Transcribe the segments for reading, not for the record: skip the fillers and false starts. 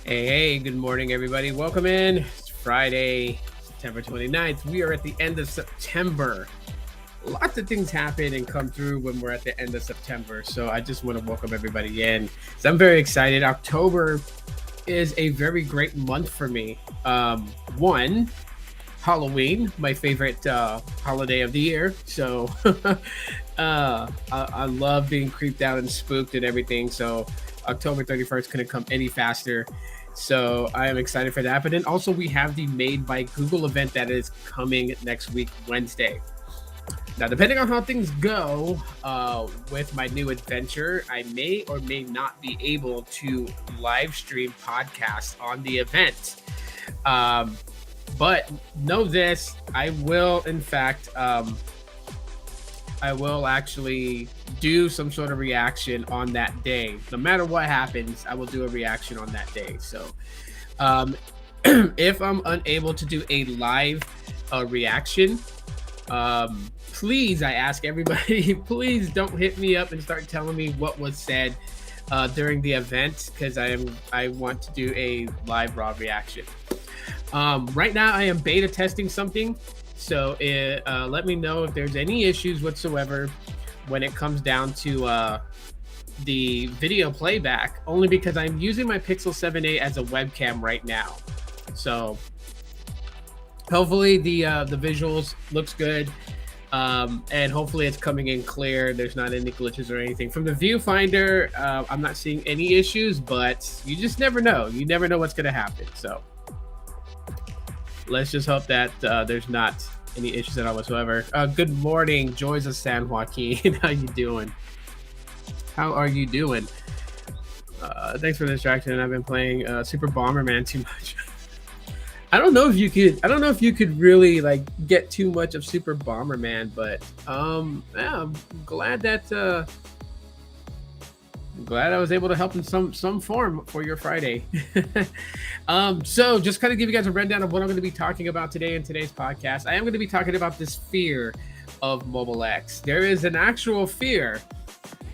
Hey, good morning, everybody. Welcome in. It's Friday, September 29th. We are at the end of September. Lots of things happen and come through when we're at the end of September. So I just want to welcome everybody in. So I'm very excited. October is a very great month for me. One, Halloween, my favorite holiday of the year. So I love being creeped out and spooked and everything. So October 31st couldn't come any faster. So I am excited for that. But then also we have the Made by Google event that is coming next week, Wednesday. Now, depending on how things go with my new adventure, I may or may not be able to live stream podcasts on the event. But know this, I will, in fact, I will actually do some sort of reaction on that day. No matter what happens, I will do a reaction on that day. So if I'm unable to do a live reaction, please, I ask everybody, please don't hit me up and start telling me what was said during the event, because I want to do a live raw reaction. Right now, I am beta testing something, so let me know if there's any issues whatsoever when it comes down to the video playback, only because I'm using my Pixel 7a as a webcam right now. So hopefully the visuals looks good, and hopefully it's coming in clear. There's not any glitches or anything. From the viewfinder, I'm not seeing any issues, but you just never know. You never know what's going to happen. So let's just hope that there's not any issues at all whatsoever. Good morning, Joys of San Joaquin. How you doing? How are you doing? Thanks for the distraction. I've been playing Super Bomberman too much. I don't know if you could really like get too much of Super Bomberman, but yeah, I'm glad that glad I was able to help in some form for your Friday. So just kind of give you guys a rundown of what I'm going to be talking about today in today's podcast. I am going to be talking about this fear of Mobile X. There is an actual fear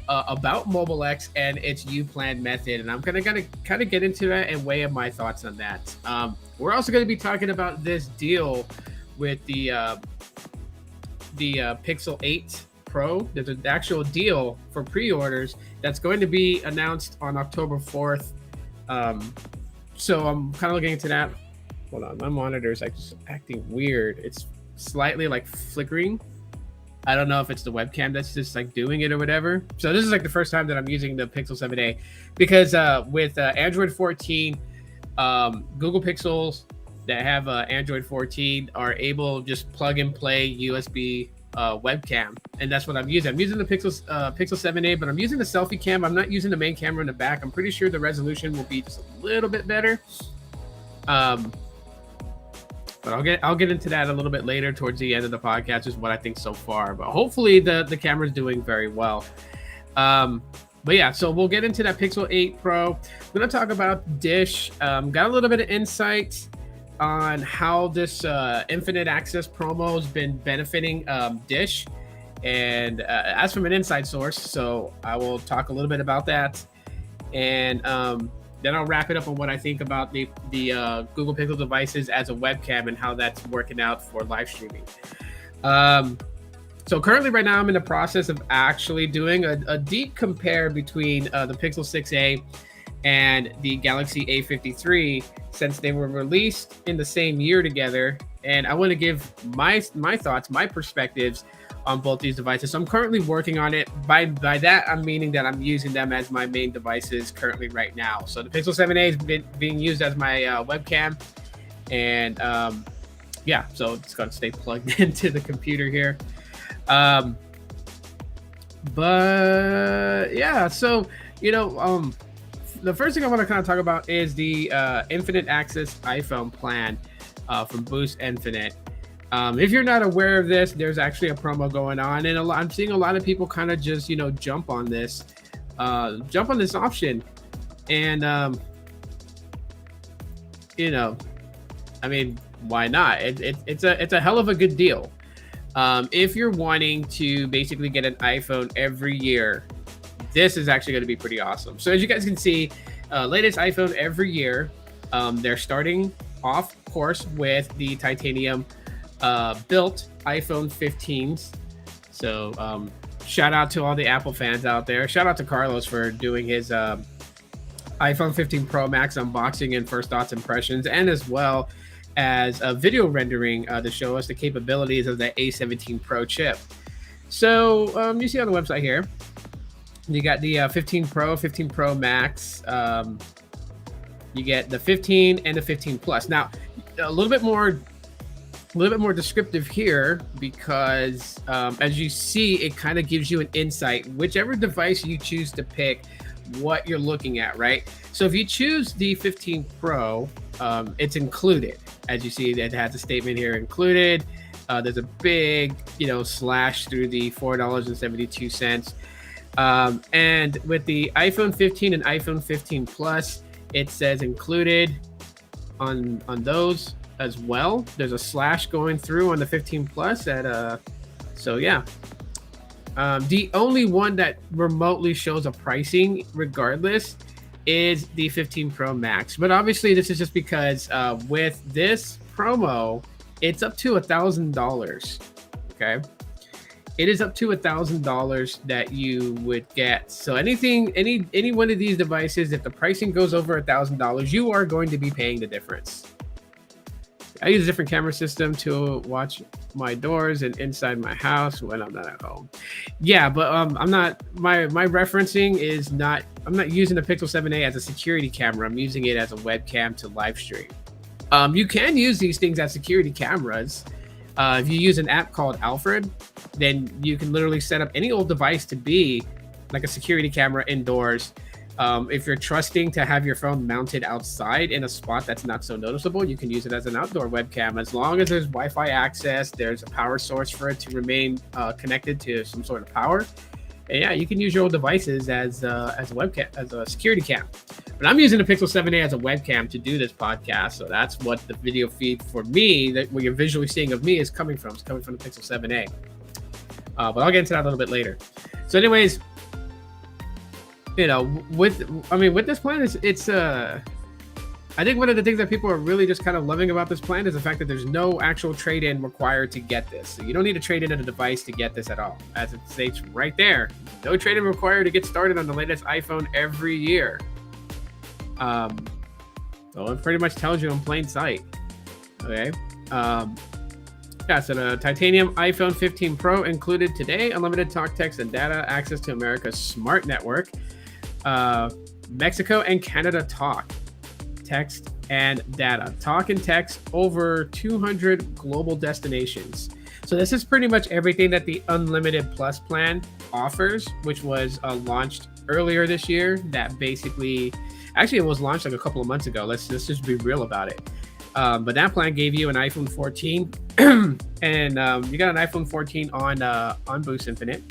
about Mobile X and its U-plan method, and I'm going to kind of get into that and weigh up my thoughts on that. We're also going to be talking about this deal with the Pixel 8 Pro. There's an actual deal for pre-orders that's going to be announced on October 4th. So I'm kind of looking into that. Hold on, my monitor is like just acting weird. It's slightly like flickering. I don't know if it's the webcam that's just like doing it or whatever. So this is like the first time that I'm using the Pixel 7a, because with Android 14, Google Pixels that have Android 14 are able to just plug and play USB webcam, and that's what I'm using. I'm using the Pixel 7a, but I'm using the selfie cam. I'm not using the main camera in the back. I'm pretty sure the resolution will be just a little bit better. But I'll get into that a little bit later towards the end of the podcast, is what I think so far. But hopefully the camera's doing very well. But yeah, so we'll get into that Pixel 8 Pro. I'm gonna talk about Dish. Got a little bit of insight on how this infinite access promo has been benefiting Dish, and as from an inside source. So I will talk a little bit about that, and then I'll wrap it up on what I think about the Google Pixel devices as a webcam and how that's working out for live streaming. So currently right now I'm in the process of actually doing a deep compare between the Pixel 6a and the Galaxy A53, since they were released in the same year together. And I want to give my thoughts, my perspectives on both these devices. So I'm currently working on it. By that, I'm meaning that I'm using them as my main devices currently right now. So the Pixel 7a is being used as my webcam. And yeah, so it's going to stay plugged into the computer here. But yeah, so, you know, the first thing I want to kind of talk about is the Infinite Access iPhone plan from Boost Infinite. If you're not aware of this, there's actually a promo going on, and I'm seeing a lot of people kind of just, you know, jump on this option, and you know, I mean, why not? It's a hell of a good deal. If you're wanting to basically get an iPhone every year, this is actually going to be pretty awesome. So as you guys can see, latest iPhone every year. They're starting off, of course, with the titanium built iPhone 15s. So shout out to all the Apple fans out there. Shout out to Carlos for doing his iPhone 15 Pro Max unboxing and first thoughts impressions, and as well as a video rendering to show us the capabilities of the A17 Pro chip. So you see on the website here, you got the 15 Pro, 15 Pro Max. You get the 15 and the 15 Plus. Now, a little bit more descriptive here because as you see, it kind of gives you an insight, whichever device you choose to pick, what you're looking at, right? So if you choose the 15 Pro, it's included. As you see, it has a statement here, included. There's a big, slash through the $4.72. And with the iPhone 15 and iPhone 15 Plus, it says included on those as well. There's a slash going through on the 15 Plus so yeah. The only one that remotely shows a pricing regardless is the 15 Pro Max. But obviously this is just because with this promo, it's up to $1,000. Okay. It is up to $1,000 that you would get. So any one of these devices, if the pricing goes over $1,000, you are going to be paying the difference. I use a different camera system to watch my doors and inside my house when I'm not at home. Yeah, but I'm not. My referencing is not. I'm not using the Pixel 7a as a security camera. I'm using it as a webcam to live stream. You can use these things as security cameras. If you use an app called Alfred, then you can literally set up any old device to be like a security camera indoors. If you're trusting to have your phone mounted outside in a spot that's not so noticeable, you can use it as an outdoor webcam. As long as there's Wi-Fi access, there's a power source for it to remain connected to some sort of power. And yeah, you can use your old devices as a webcam, as a security cam. But I'm using the Pixel 7a as a webcam to do this podcast, so that's what the video feed for me, that what you're visually seeing of me, is coming from. It's coming from the Pixel 7a. But I'll get into that a little bit later. So, anyways, with this plan, it's I think one of the things that people are really just kind of loving about this plan is the fact that there's no actual trade-in required to get this. So you don't need to trade in a device to get this at all. As it states right there, no trade-in required to get started on the latest iPhone every year. So it pretty much tells you in plain sight. Okay. Yeah, so the titanium iPhone 15 Pro included today, unlimited talk, text, and data, access to America's smart network. Mexico and Canada talk, text, and data. Talk and text over 200 global destinations. So this is pretty much everything that the Unlimited Plus plan offers, which was launched earlier this year. That basically, actually, it was launched like a couple of months ago. Let's just be real about it. But that plan gave you an iPhone 14, and you got an iPhone 14 on Boost Infinite.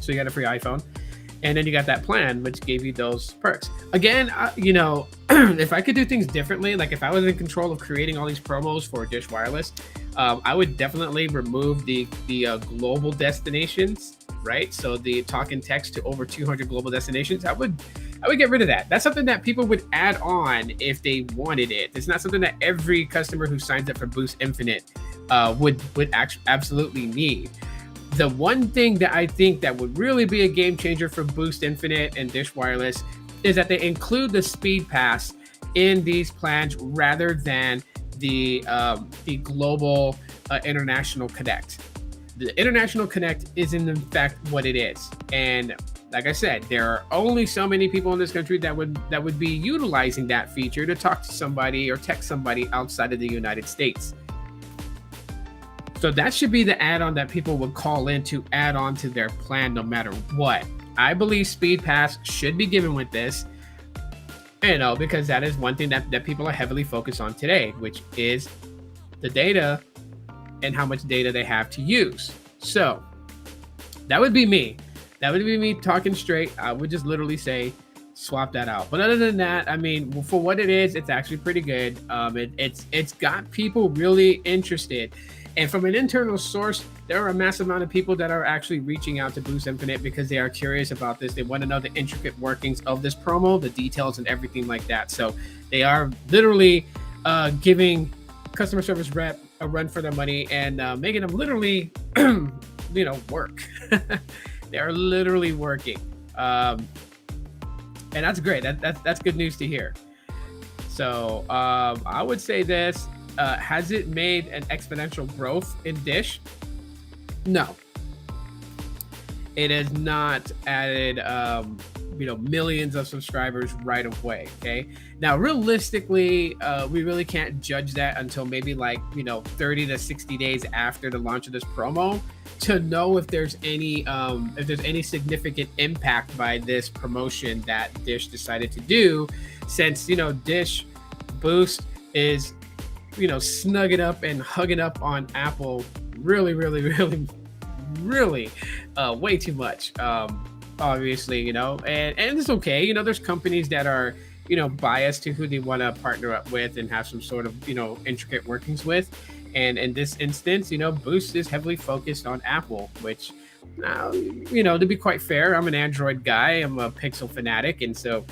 So you got a free iPhone. And then you got that plan, which gave you those perks. Again, if I could do things differently, like if I was in control of creating all these promos for Dish Wireless, I would definitely remove the global destinations, right? So the talk and text to over 200 global destinations, I would get rid of that. That's something that people would add on if they wanted it. It's not something that every customer who signs up for Boost Infinite would absolutely need. The one thing that I think that would really be a game changer for Boost Infinite and Dish Wireless is that they include the Speed Pass in these plans rather than the global international connect. The international connect is in fact what it is, and like I said, there are only so many people in this country that would be utilizing that feature to talk to somebody or text somebody outside of the United States. So that should be the add-on that people would call in to add on to their plan no matter what. I believe Speed Pass should be given with this, because that is one thing that people are heavily focused on today, which is the data and how much data they have to use. So that would be me. That would be me talking straight. I would just literally say, swap that out. But other than that, I mean, for what it is, it's actually pretty good. It's got people really interested. And from an internal source, there are a massive amount of people that are actually reaching out to Boost Infinite because they are curious about this. They want to know the intricate workings of this promo, the details, and everything like that. So they are literally giving customer service rep a run for their money and making them literally, work. They are literally working, and that's great. That's good news to hear. So I would say this. Has it made an exponential growth in Dish? No. It has not added, millions of subscribers right away. Okay. Now, realistically, we really can't judge that until maybe 30 to 60 days after the launch of this promo to know if there's any significant impact by this promotion that Dish decided to do, since Dish Boost is snugging up and hugging up on Apple really way too much, obviously, and it's okay. There's companies that are biased to who they want to partner up with and have some sort of intricate workings with, and in this instance Boost is heavily focused on Apple, which to be quite fair, I'm an Android guy, I'm a Pixel fanatic, and so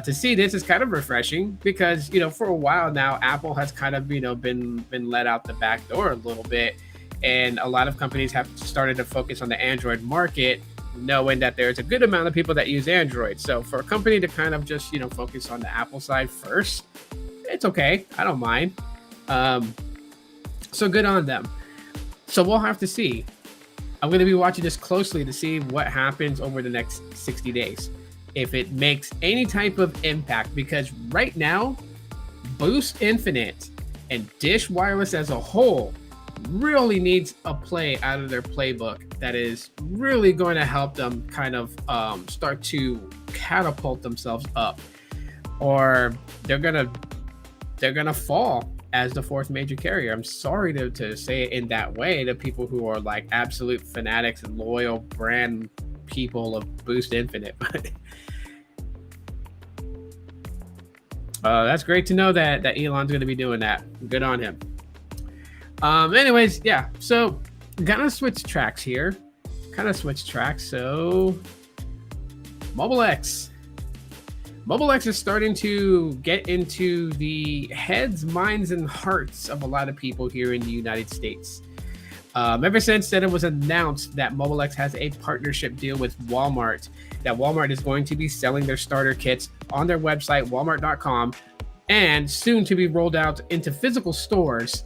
to see this is kind of refreshing because for a while now Apple has kind of been let out the back door a little bit, and a lot of companies have started to focus on the Android market, knowing that there's a good amount of people that use Android. So for a company to kind of just focus on the Apple side first, it's okay, I don't mind. So good on them. So we'll have to see. I'm going to be watching this closely to see what happens over the next 60 days. If it makes any type of impact, because right now, Boost Infinite and Dish Wireless as a whole really needs a play out of their playbook that is really going to help them kind of start to catapult themselves up, or they're gonna fall as the fourth major carrier. I'm sorry to say it in that way to people who are like absolute fanatics and loyal brand people of Boost Infinite, but that's great to know that Elon's going to be doing that. Good on him. Anyways, yeah. So, gonna switch tracks here. So, Mobile X is starting to get into the heads, minds, and hearts of a lot of people here in the United States. Ever since that it was announced that Mobile X has a partnership deal with Walmart, that Walmart is going to be selling their starter kits on their website, walmart.com, and soon to be rolled out into physical stores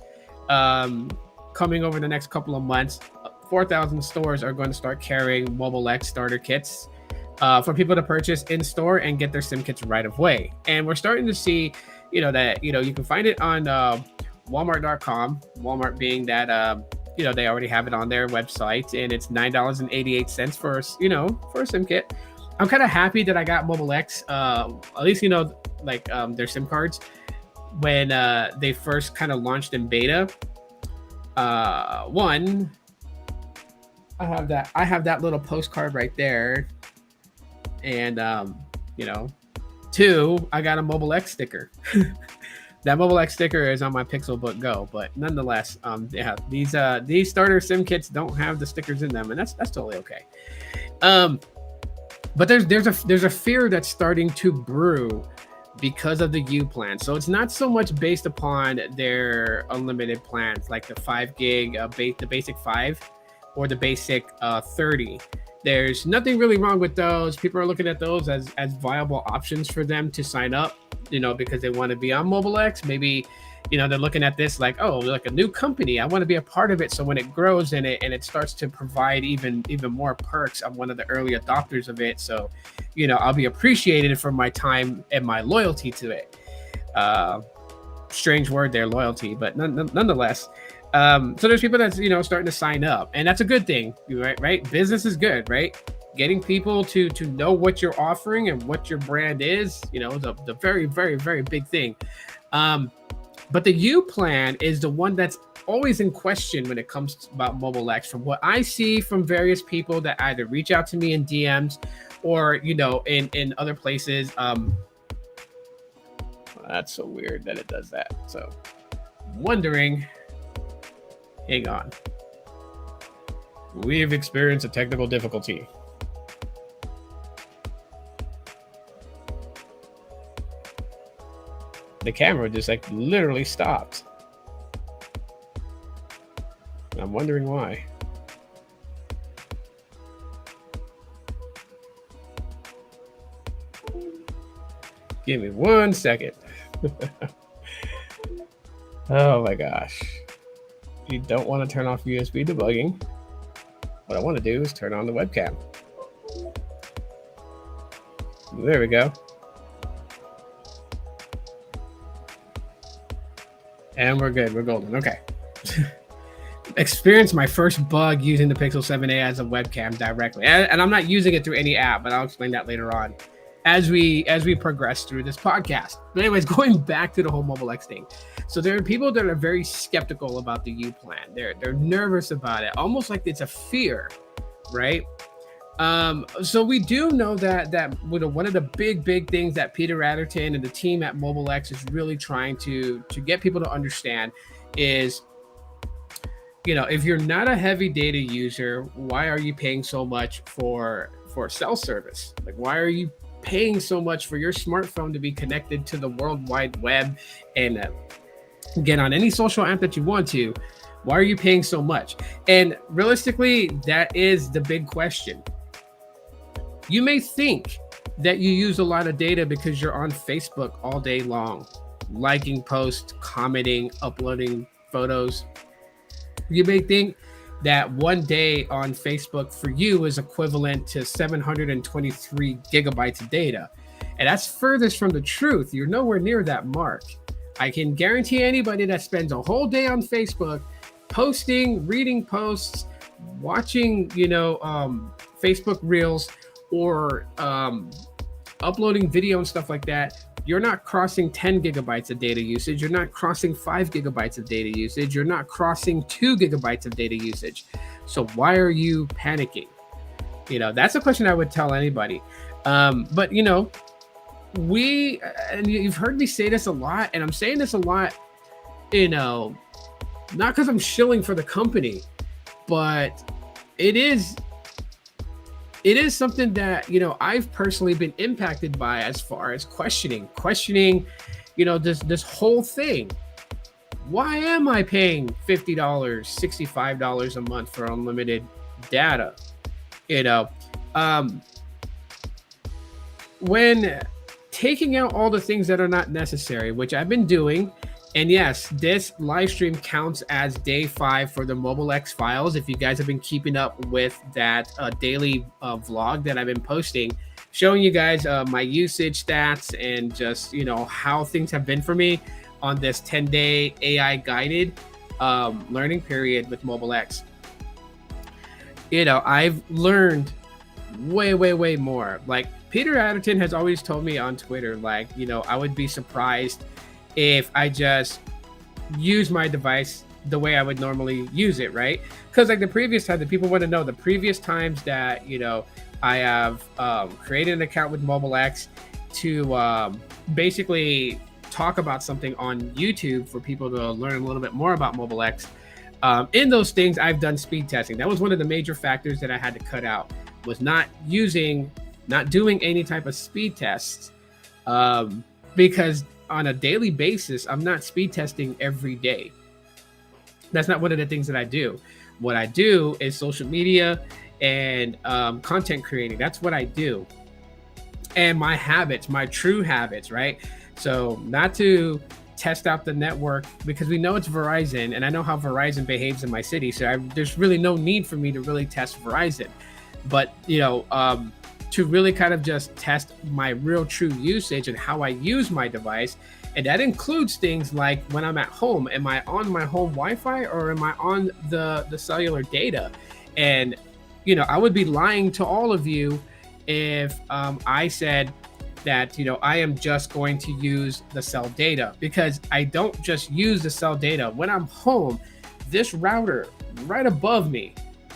coming over the next couple of months. 4,000 stores are going to start carrying Mobile X starter kits for people to purchase in store and get their SIM kits right away. And we're starting to see, that, you can find it on walmart.com, Walmart being that, they already have it on their website, and it's $9.88 for a SIM kit. I'm kind of happy that I got Mobile X, at least their SIM cards when they first kind of launched in beta. One, I have that little postcard right there, and two, I got a Mobile X sticker. That Mobile X sticker is on my Pixelbook Go, but nonetheless, these starter SIM kits don't have the stickers in them, and that's totally okay. But there's a fear that's starting to brew because of the U plan. So it's not so much based upon their unlimited plans, like the 5 gig, the basic 5, or the basic 30. There's nothing really wrong with those. People are looking at those as viable options for them to sign up, because they want to be on Mobile X. Maybe, they're looking at this like, oh, like a new company, I want to be a part of it. So when it grows and it starts to provide even more perks, I'm one of the early adopters of it. So, I'll be appreciated for my time and my loyalty to it. Strange word there, loyalty, but nonetheless. So there's people that's, starting to sign up, and that's a good thing, right? Business is good, right? Getting people to know what you're offering and what your brand is, the very, very, very big thing. But the U plan is the one that's always in question when it comes about Mobile X. From what I see from various people that either reach out to me in DMs or, in other places. That's so weird that it does that. So wondering Hang on. We've experienced a technical difficulty. The camera just like literally stopped. I'm wondering why. Give me 1 second. Oh my gosh. You don't want to turn off USB debugging. What I want to do is turn on the webcam. There we go. And we're good. We're golden. Okay. Experienced my first bug using the Pixel 7a as a webcam directly. And I'm not using it through any app, but I'll explain that later on as we progress through this podcast. But anyways, going back to the whole Mobile X thing. So there are people that are very skeptical about the U plan. They're nervous about it, almost like it's a fear, right? So we do know that one of the big things that Peter Adderton and the team at Mobile X is really trying to get people to understand is, if you're not a heavy data user, why are you paying so much for cell service? Like, why are you paying so much for your smartphone to be connected to the World Wide Web and get on any social app that you want to? Why are you paying so much? And realistically, that is the big question. You may think that you use a lot of data because you're on Facebook all day long, liking posts, commenting, uploading photos. You may think that one day on Facebook for you is equivalent to 723 gigabytes of data. And that's furthest from the truth. You're nowhere near that mark. I can guarantee anybody that spends a whole day on Facebook posting, reading posts, watching, Facebook Reels, or uploading video and stuff like that, you're not crossing 10 gigabytes of data usage. You're not crossing 5 gigabytes of data usage. You're not crossing 2 gigabytes of data usage. So why are you panicking? That's a question I would tell anybody. But and you've heard me say this a lot, and I'm saying this a lot, not because I'm shilling for the company, but it is something that, I've personally been impacted by as far as questioning, this whole thing. Why am I paying $50, $65 a month for unlimited data? When taking out all the things that are not necessary, which I've been doing. And yes, this live stream counts as day 5 for the Mobile X files. If you guys have been keeping up with that daily vlog that I've been posting, showing you guys my usage stats and just, how things have been for me on this 10-day AI guided learning period with Mobile X. I've learned way more. Like Peter Adderton has always told me on Twitter, like, I would be surprised if I just use my device the way I would normally use it, right? Because like the previous time, the people want to know the previous times that, I have created an account with Mobile X to basically talk about something on YouTube for people to learn a little bit more about Mobile X. In those things, I've done speed testing. That was one of the major factors that I had to cut out, was not doing any type of speed tests, because on a daily basis, I'm not speed testing every day. That's not one of the things that I do. What I do is social media and content creating. That's what I do. And my habits, my true habits, right? So not to test out the network, because we know it's Verizon and I know how Verizon behaves in my city. So there's really no need for me to really test Verizon. But, to really kind of just test my real true usage and how I use my device. And that includes things like when I'm at home, am I on my home Wi-Fi or am I on the cellular data? And, I would be lying to all of you if I said that, I am just going to use the cell data, because I don't just use the cell data. When I'm home, this router right above me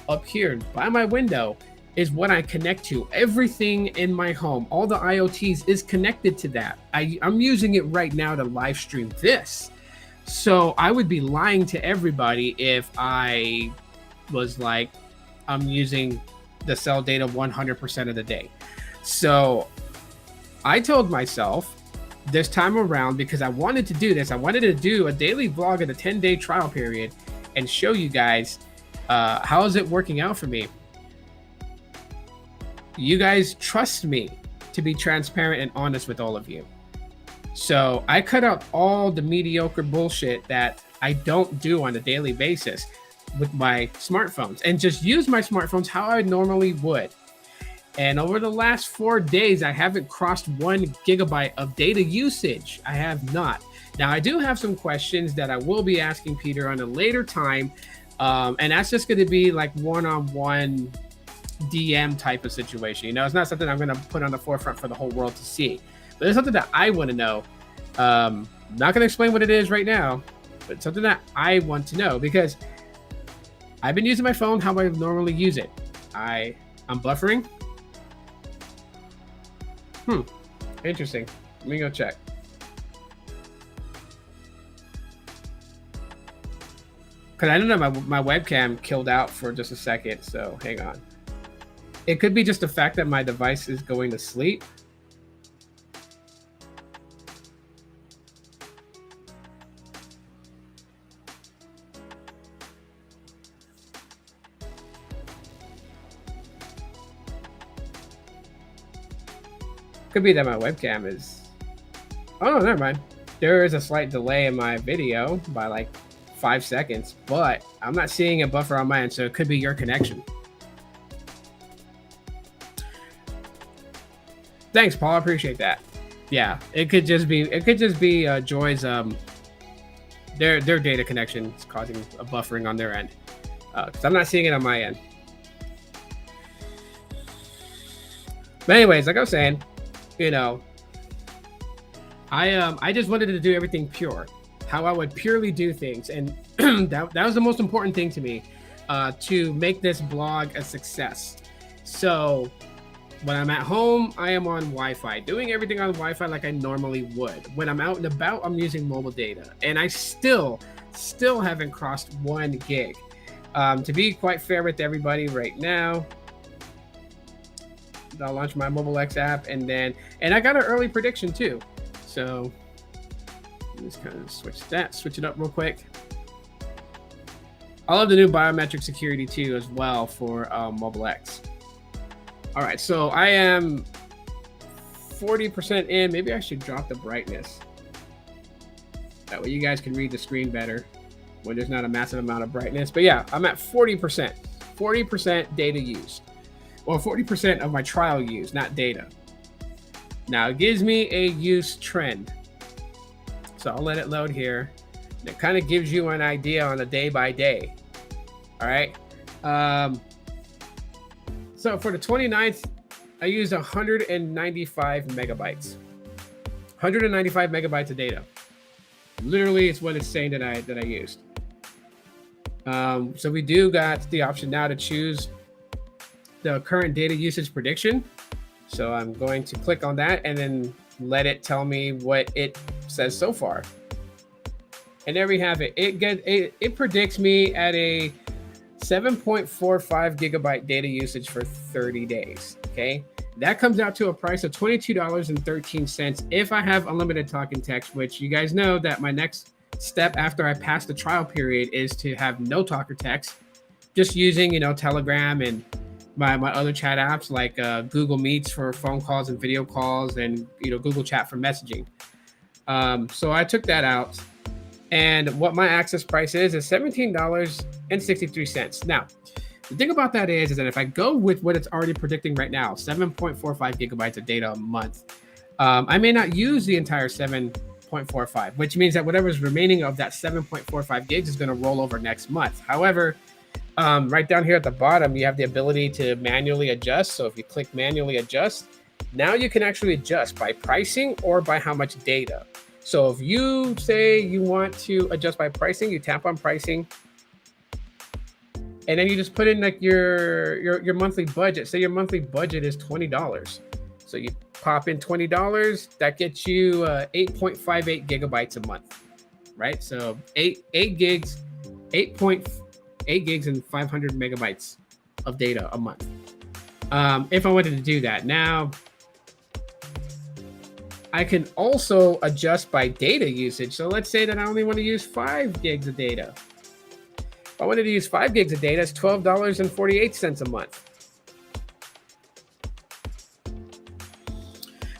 up here by my window is what I connect to. Everything in my home, all the IoTs is connected to that. I'm using it right now to live stream this. So I would be lying to everybody if I was like, I'm using the cell data 100% of the day. So I told myself this time around, because I wanted to do this, I wanted to do a daily vlog in a 10-day trial period and show you guys how is it working out for me. You guys trust me to be transparent and honest with all of you. So I cut out all the mediocre bullshit that I don't do on a daily basis with my smartphones and just use my smartphones how I normally would. And over the last 4 days, I haven't crossed 1 gigabyte of data usage. I have not. Now, I do have some questions that I will be asking Peter on a later time. And that's just going to be like one-on-one DM type of situation. You know, it's not something I'm going to put on the forefront for the whole world to see. But it's something that I want to know. Not going to explain what it is right now, but it's something that I want to know because I've been using my phone how I normally use it. I'm buffering. Interesting. Let me go check. Because I know that my webcam killed out for just a second, so hang on. It could be just the fact that my device is going to sleep. Could be that my webcam is... Oh, no, never mind. There is a slight delay in my video by like 5 seconds, but I'm not seeing a buffer on my end, so it could be your connection. Thanks, Paul. I appreciate that. Yeah, it could just be Joy's their data connection is causing a buffering on their end, because I'm not seeing it on my end. But anyways, like I was saying, you know, I just wanted to do everything pure, how I would purely do things, and that was the most important thing to me, to make this blog a success. So when I'm at home, I am on Wi-Fi, doing everything on Wi-Fi like I normally would. When I'm out and about, I'm using mobile data, and I still haven't crossed 1 gig. To be quite fair with everybody right now, I'll launch my Mobile X app, and I got an early prediction too. So let's kind of switch it up real quick. I'll have the new biometric security too as well for Mobile X. All right, so I am 40% in. Maybe I should drop the brightness. That way you guys can read the screen better when there's not a massive amount of brightness. But yeah, I'm at 40%. 40% data used. Well, 40% of my trial use, not data. Now it gives me a use trend. So I'll let it load here. It kind of gives you an idea on a day by day. All right. So for the 29th, I used 195 megabytes. 195 megabytes of data. Literally, it's what it's saying that I used. So we do got the option now to choose the current data usage prediction. So I'm going to click on that and then let it tell me what it says so far. And there we have it. It predicts me at a 7.45 gigabyte data usage for 30 days. Okay. That comes out to a price of $22.13 if I have unlimited talk and text, which you guys know that my next step after I pass the trial period is to have no talk or text, just using, Telegram and my other chat apps like Google Meets for phone calls and video calls, and Google Chat for messaging. So I took that out, and what my access price is $17.63. Now, the thing about that is that if I go with what it's already predicting right now, 7.45 gigabytes of data a month, I may not use the entire 7.45, which means that whatever's remaining of that 7.45 gigs is going to roll over next month. However, right down here at the bottom, you have the ability to manually adjust. So if you click manually adjust, now you can actually adjust by pricing or by how much data. So if you say you want to adjust by pricing, you tap on pricing, and then you just put in like your monthly budget. Say your monthly budget is $20. So you pop in $20, that gets you 8.58 gigabytes a month. right? So 8 gigs, 8.8 gigs and 500 megabytes of data a month. If I wanted to do that. Now, I can also adjust by data usage. So let's say that I only want to use 5 gigs of data. If I wanted to use 5 gigs of data, it's $12.48 a month.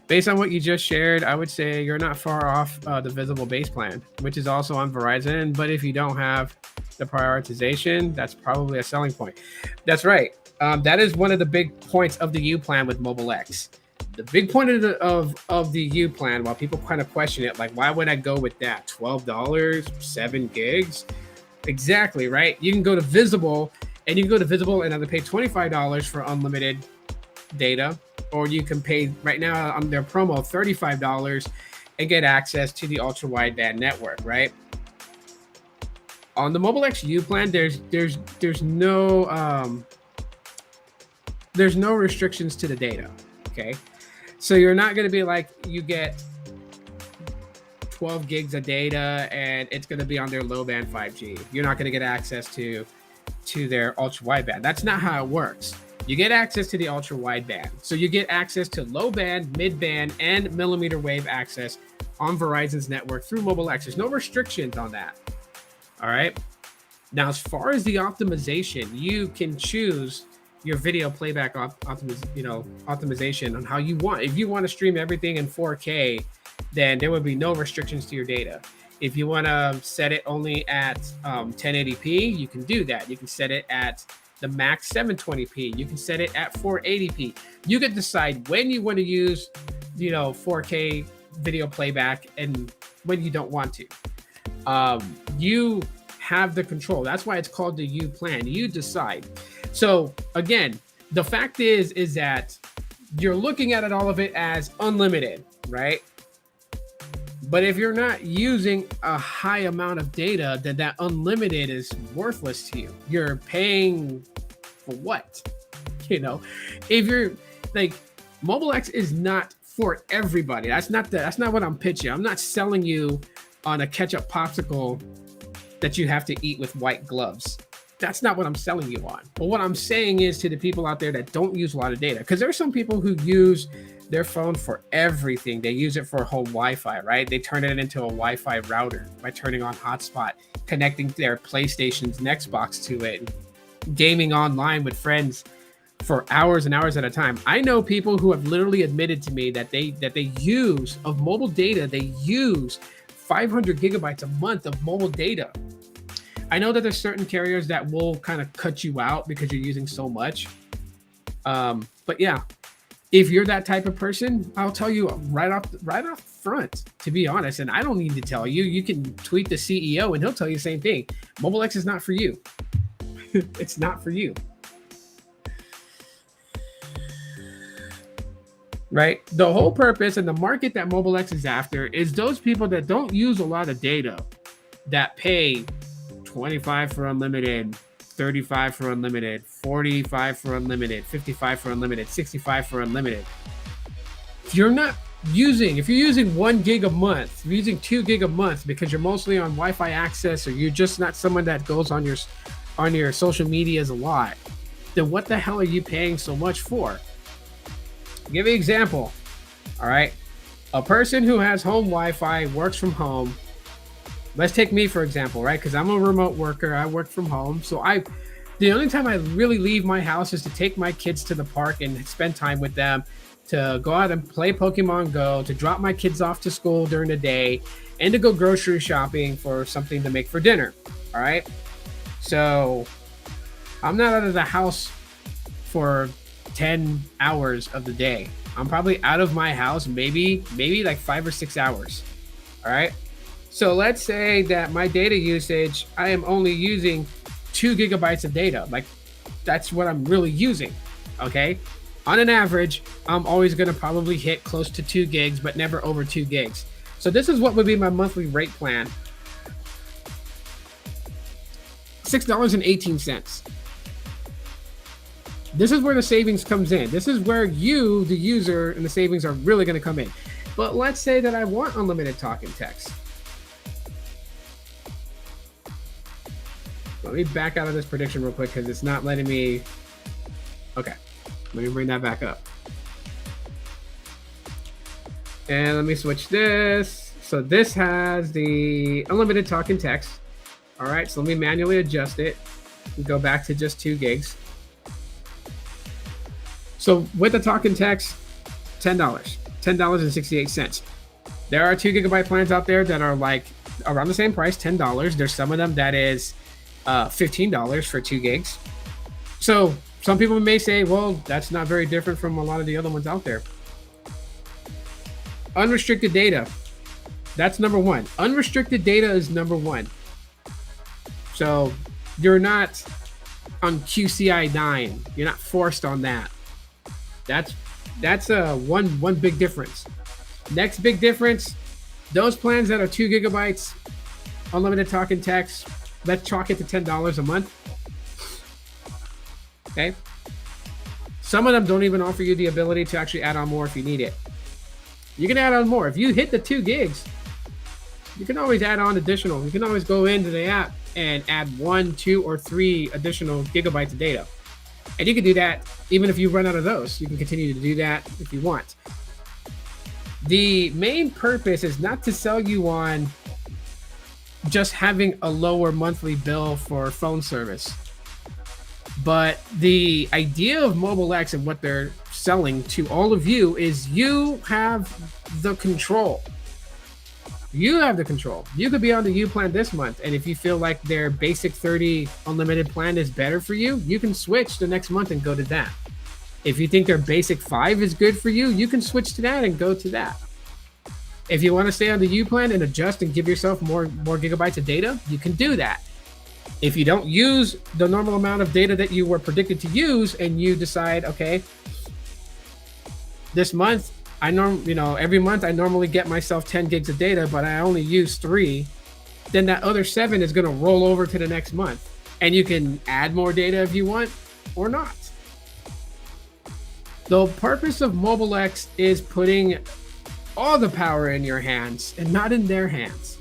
Based on what you just shared, I would say you're not far off the visible base plan, which is also on Verizon. But if you don't have the prioritization, that's probably a selling point. That's right. That is one of the big points of the U plan with Mobile X. The big point of the U plan, while people kind of question it, like, why would I go with that? $12, 7 gigs? Exactly, right? You can go to Visible, and you can go to Visible and either pay $25 for unlimited data, or you can pay right now on their promo $35 and get access to the ultra wideband network, right? On the Mobile X U plan, there's no restrictions to the data. Okay, so you're not going to be like, you get 12 gigs of data and it's going to be on their low band 5G. You're not going to get access to their ultra wideband. That's not how it works. You get access to the ultra wideband. So you get access to low band, mid band, and millimeter wave access on Verizon's network through Mobile X. There's no restrictions on that. All right. Now, as far as the optimization, you can choose your video playback optimization on how you want. If you want to stream everything in 4K, then there would be no restrictions to your data. If you want to set it only at 1080p, you can do that. You can set it at the max 720p. You can set it at 480p. You can decide when you want to use, 4K video playback and when you don't want to. You have the control. That's why it's called the U plan. You decide. So again, the fact is that you're looking at all of it as unlimited, right? But if you're not using a high amount of data, then that unlimited is worthless to you. You're paying for what? If you're like, Mobile X is not for everybody. That's not what I'm pitching. I'm not selling you on a ketchup popsicle that you have to eat with white gloves. That's not what I'm selling you on. But what I'm saying is to the people out there that don't use a lot of data, because there are some people who use their phone for everything. They use it for home Wi-Fi, right? They turn it into a Wi-Fi router by turning on hotspot, connecting their PlayStation's Xbox to it, gaming online with friends for hours and hours at a time. I know people who have literally admitted to me that they use of mobile data. They use 500 gigabytes a month of mobile data. I know that there's certain carriers that will kind of cut you out because you're using so much. But yeah, if you're that type of person, I'll tell you right off front, to be honest, and I don't need to tell you. You can tweet the CEO and he'll tell you the same thing. Mobile X is not for you. It's not for you. Right? The whole purpose and the market that Mobile X is after is those people that don't use a lot of data, that pay $25 for unlimited, $35 for unlimited, $45 for unlimited, $55 for unlimited, $65 for unlimited. If you're using 1 gig a month, if you're using 2 gig a month because you're mostly on Wi-Fi access, or you're just not someone that goes on your social medias a lot, then what the hell are you paying so much for? I'll give you an example. All right. A person who has home Wi-Fi, works from home. Let's take me, for example, right? Because I'm a remote worker. I work from home. So the only time I really leave my house is to take my kids to the park and spend time with them, to go out and play Pokemon Go, to drop my kids off to school during the day, and to go grocery shopping for something to make for dinner. All right. So I'm not out of the house for 10 hours of the day. I'm probably out of my house maybe like 5 or 6 hours. All right. So let's say that my data usage, I am only using 2 gigabytes of data. Like, that's what I'm really using. Okay. On an average, I'm always going to probably hit close to 2 gigs, but never over 2 gigs. So this is what would be my monthly rate plan. $6.18. This is where the savings comes in. This is where you, the user, and the savings are really going to come in. But let's say that I want unlimited talk and text. Let me back out of this prediction real quick because it's not letting me. Okay, let me bring that back up. And let me switch this. So this has the unlimited talk and text. All right, so let me manually adjust it and go back to just 2 gigs. So with the talk and text, $10.68. There are 2 gigabyte plans out there that are like around the same price, $10. There's some of them that is $15 for 2 gigs. So some people may say, well, that's not very different from a lot of the other ones out there. Unrestricted data. That's number 1. Unrestricted data is number 1. So you're not on QCI 9. You're not forced on that. That's a one big difference. Next big difference, those plans that are 2 gigabytes, unlimited talk and text, let's chalk it to $10 a month. Okay. Some of them don't even offer you the ability to actually add on more if you need it. You can add on more. If you hit the 2 gigs, you can always add on additional. You can always go into the app and add 1, 2, or 3 additional gigabytes of data. And you can do that even if you run out of those. You can continue to do that if you want. The main purpose is not to sell you on just having a lower monthly bill for phone service. But the idea of Mobile X and what they're selling to all of you is you have the control. You have the control. You could be on the U plan this month, and if you feel like their basic 30 unlimited plan is better for you, you can switch the next month and go to that. If you think their basic 5 is good for you, you can switch to that and go to that. If you want to stay on the U plan and adjust and give yourself more gigabytes of data, you can do that. If you don't use the normal amount of data that you were predicted to use, and you decide, okay, this month, every month I normally get myself 10 gigs of data, but I only use 3, then that other 7 is going to roll over to the next month. And you can add more data if you want or not. The purpose of Mobile X is putting all the power in your hands and not in their hands.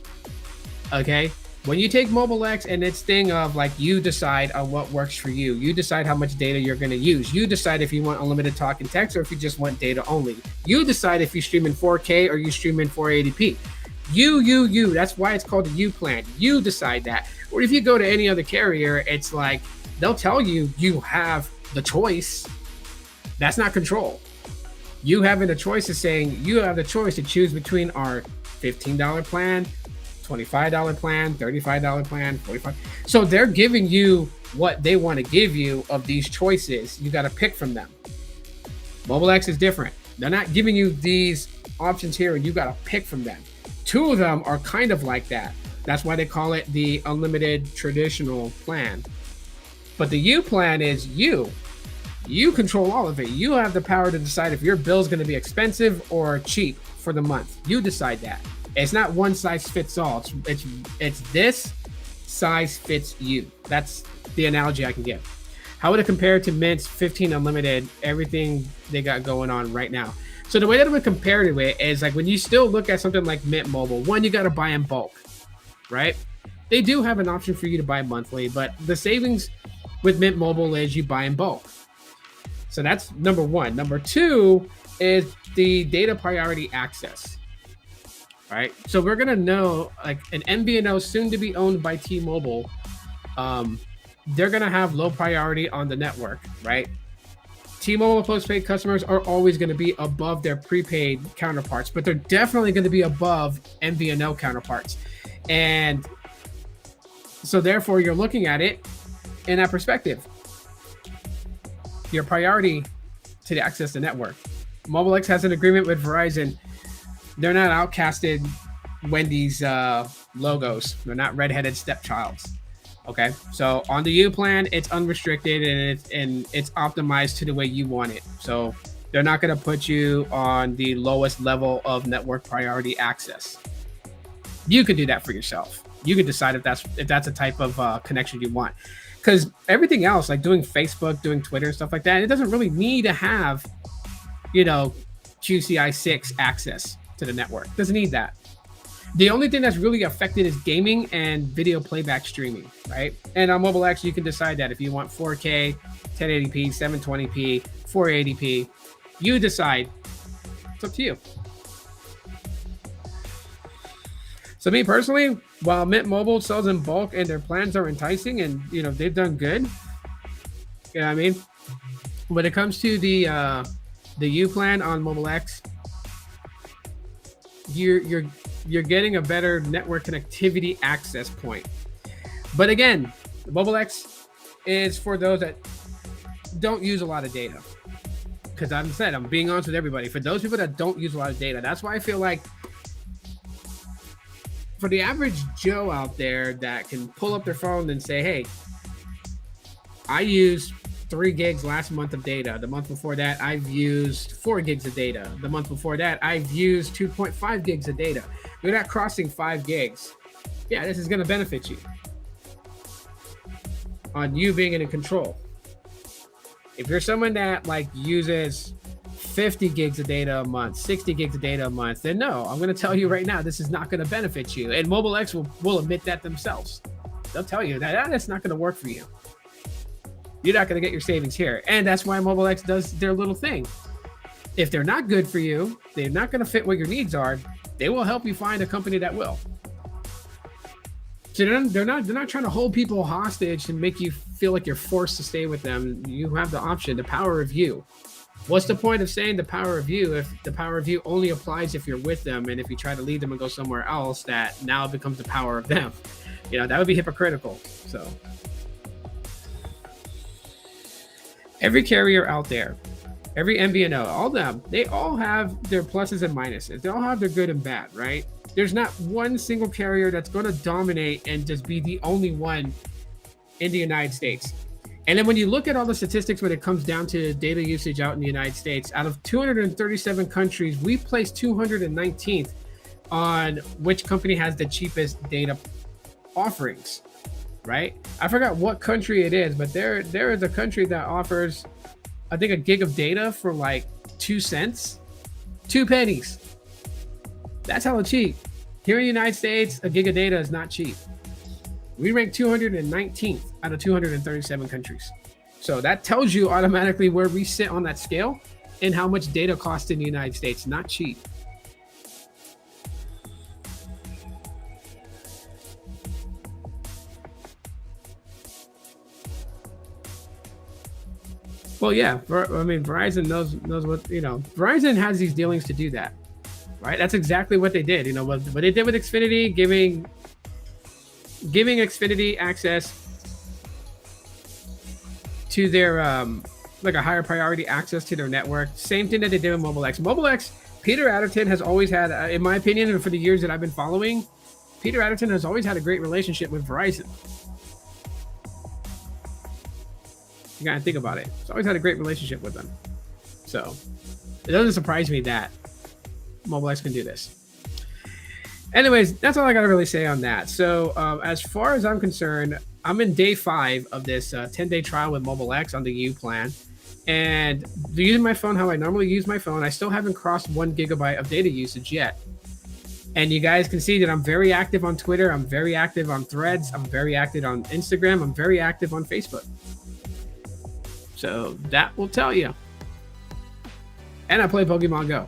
Okay? When you take Mobile X and its thing of like, you decide on what works for you. You decide how much data you're going to use. You decide if you want unlimited talk and text or if you just want data only. You decide if you stream in 4K or you stream in 480p. You. That's why it's called the U plan. You decide that. Or if you go to any other carrier, it's like, they'll tell you you have the choice. That's not control. You having the choice is saying you have the choice to choose between our $15 plan, $25 plan, $35 plan, $45. So they're giving you what they want to give you of these choices. You got to pick from them. Mobile X is different. They're not giving you these options here and you got to pick from them. 2 of them are kind of like that. That's why they call it the unlimited traditional plan. But the U plan is you. You control all of it. You have the power to decide if your bill is going to be expensive or cheap for the month. You decide that. It's not one size fits all. It's this size fits you. That's the analogy I can give. How would it compare to Mint's 15 unlimited, everything they got going on right now? So the way that I would compare to it is like when you still look at something like Mint Mobile, one, you got to buy in bulk, right? They do have an option for you to buy monthly, but the savings with Mint Mobile is you buy in bulk. So that's number 1. Number 2 is the data priority access. All right. So we're going to know like an MVNO soon to be owned by T-Mobile. They're going to have low priority on the network, right? T-Mobile postpaid customers are always going to be above their prepaid counterparts, but they're definitely going to be above MVNO counterparts. And so therefore you're looking at it in that perspective. Your priority to access the network. Mobile X has an agreement with Verizon. They're not outcasted Wendy's logos. They're not redheaded stepchilds. Okay, so on the U plan, it's unrestricted and it's optimized to the way you want it. So they're not going to put you on the lowest level of network priority access. You can do that for yourself. You can decide if that's a type of connection you want. Because everything else, like doing Facebook, doing Twitter, and stuff like that, it doesn't really need to have, QCI 6 access to the network. It doesn't need that. The only thing that's really affected is gaming and video playback streaming, right? And on mobile X, you can decide that if you want 4K, 1080p, 720p, 480p, you decide. It's up to you. So me personally, while Mint Mobile sells in bulk and their plans are enticing and they've done good, you know what I mean? When it comes to the U plan on mobile X, you're getting a better network connectivity access point. But again, the mobile X is for those that don't use a lot of data. Because I'm being honest with everybody. For those people that don't use a lot of data, that's why I feel like for the average Joe out there that can pull up their phone and say, hey, I used 3 gigs last month of data. The month before that, I've used 4 gigs of data. The month before that, I've used 2.5 gigs of data. You're not crossing 5 gigs. Yeah, this is going to benefit you on you being in control. If you're someone that uses 50 gigs of data a month, 60 gigs of data a month, then no, I'm going to tell you right now, this is not going to benefit you. And Mobile X will admit that themselves. They'll tell you that that's not going to work for you. You're not going to get your savings here. And that's why Mobile X does their little thing. If they're not good for you, they're not going to fit what your needs are, they will help you find a company that will. So they're not trying to hold people hostage and make you feel like you're forced to stay with them. You have the option, the power of you. What's the point of saying the power of you if the power of you only applies if you're with them, and if you try to leave them and go somewhere else, that now becomes the power of them? That would be hypocritical. So every carrier out there, every MVNO, all of them, they all have their pluses and minuses. They all have their good and bad, right? There's not one single carrier that's going to dominate and just be the only one in the United States. And then when you look at all the statistics when it comes down to data usage out in the United States, out of 237 countries, we placed 219th on which company has the cheapest data offerings, right? I forgot what country it is, but there is a country that offers, I think, a gig of data for 2 cents, 2 pennies. That's hella cheap. Here in the United States, a gig of data is not cheap. We rank 219th out of 237 countries. So that tells you automatically where we sit on that scale and how much data costs in the United States. Not cheap. Well, yeah. Verizon knows what, Verizon has these dealings to do that, right? That's exactly what they did. What they did with Xfinity, giving Xfinity access to their a higher priority access to their network. Same thing that they did with Mobile X. Mobile X, Peter Adderton has always had, in my opinion, and for the years that I've been following, Peter Adderton has always had a great relationship with Verizon. You gotta think about it. He's always had a great relationship with them. So it doesn't surprise me that Mobile X can do this. Anyways, that's all I gotta really say on that. So as far as I'm concerned, I'm in day 5 of this 10-day trial with Mobile X on the U plan. And using my phone how I normally use my phone, I still haven't crossed 1 gigabyte of data usage yet. And you guys can see that I'm very active on Twitter. I'm very active on Threads. I'm very active on Instagram. I'm very active on Facebook. So that will tell you. And I play Pokemon Go.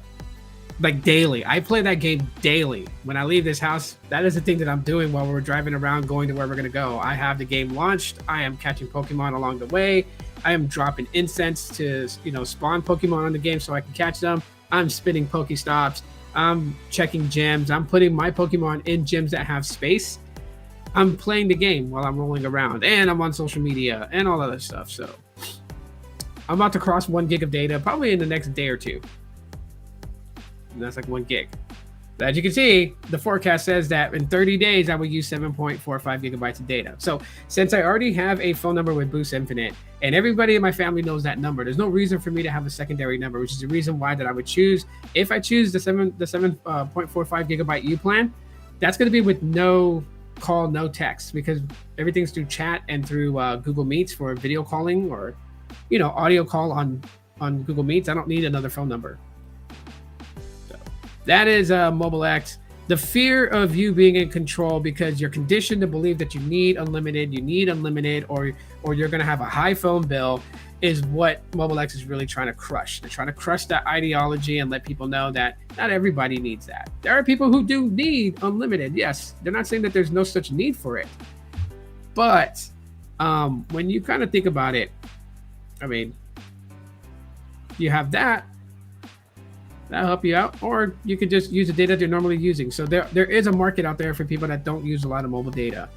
Daily. I play that game daily. When I leave this house, that is the thing that I'm doing while we're driving around going to where we're going to go. I have the game launched. I am catching Pokemon along the way. I am dropping incense to, spawn Pokemon on the game so I can catch them. I'm spinning Pokestops. I'm checking gyms. I'm putting my Pokemon in gyms that have space. I'm playing the game while I'm rolling around, and I'm on social media and all other stuff. So I'm about to cross 1 gig of data probably in the next day or two. And that's 1 gig. But as you can see, the forecast says that in 30 days, I will use 7.45 gigabytes of data. So since I already have a phone number with Boost Infinite, and everybody in my family knows that number, there's no reason for me to have a secondary number, which is the reason why that I would choose, if I choose the 7.45 gigabyte U plan, that's going to be with no call, no text, because everything's through chat and through Google Meets for video calling or, audio call on Google Meets. I don't need another phone number. That is Mobile X. The fear of you being in control because you're conditioned to believe that you need unlimited, or you're going to have a high phone bill is what Mobile X is really trying to crush. They're trying to crush that ideology and let people know that not everybody needs that. There are people who do need unlimited. Yes, they're not saying that there's no such need for it. But when you kind of think about it, I mean, you have that. That'll help you out, or you could just use the data that you're normally using. So there is a market out there for people that don't use a lot of mobile data,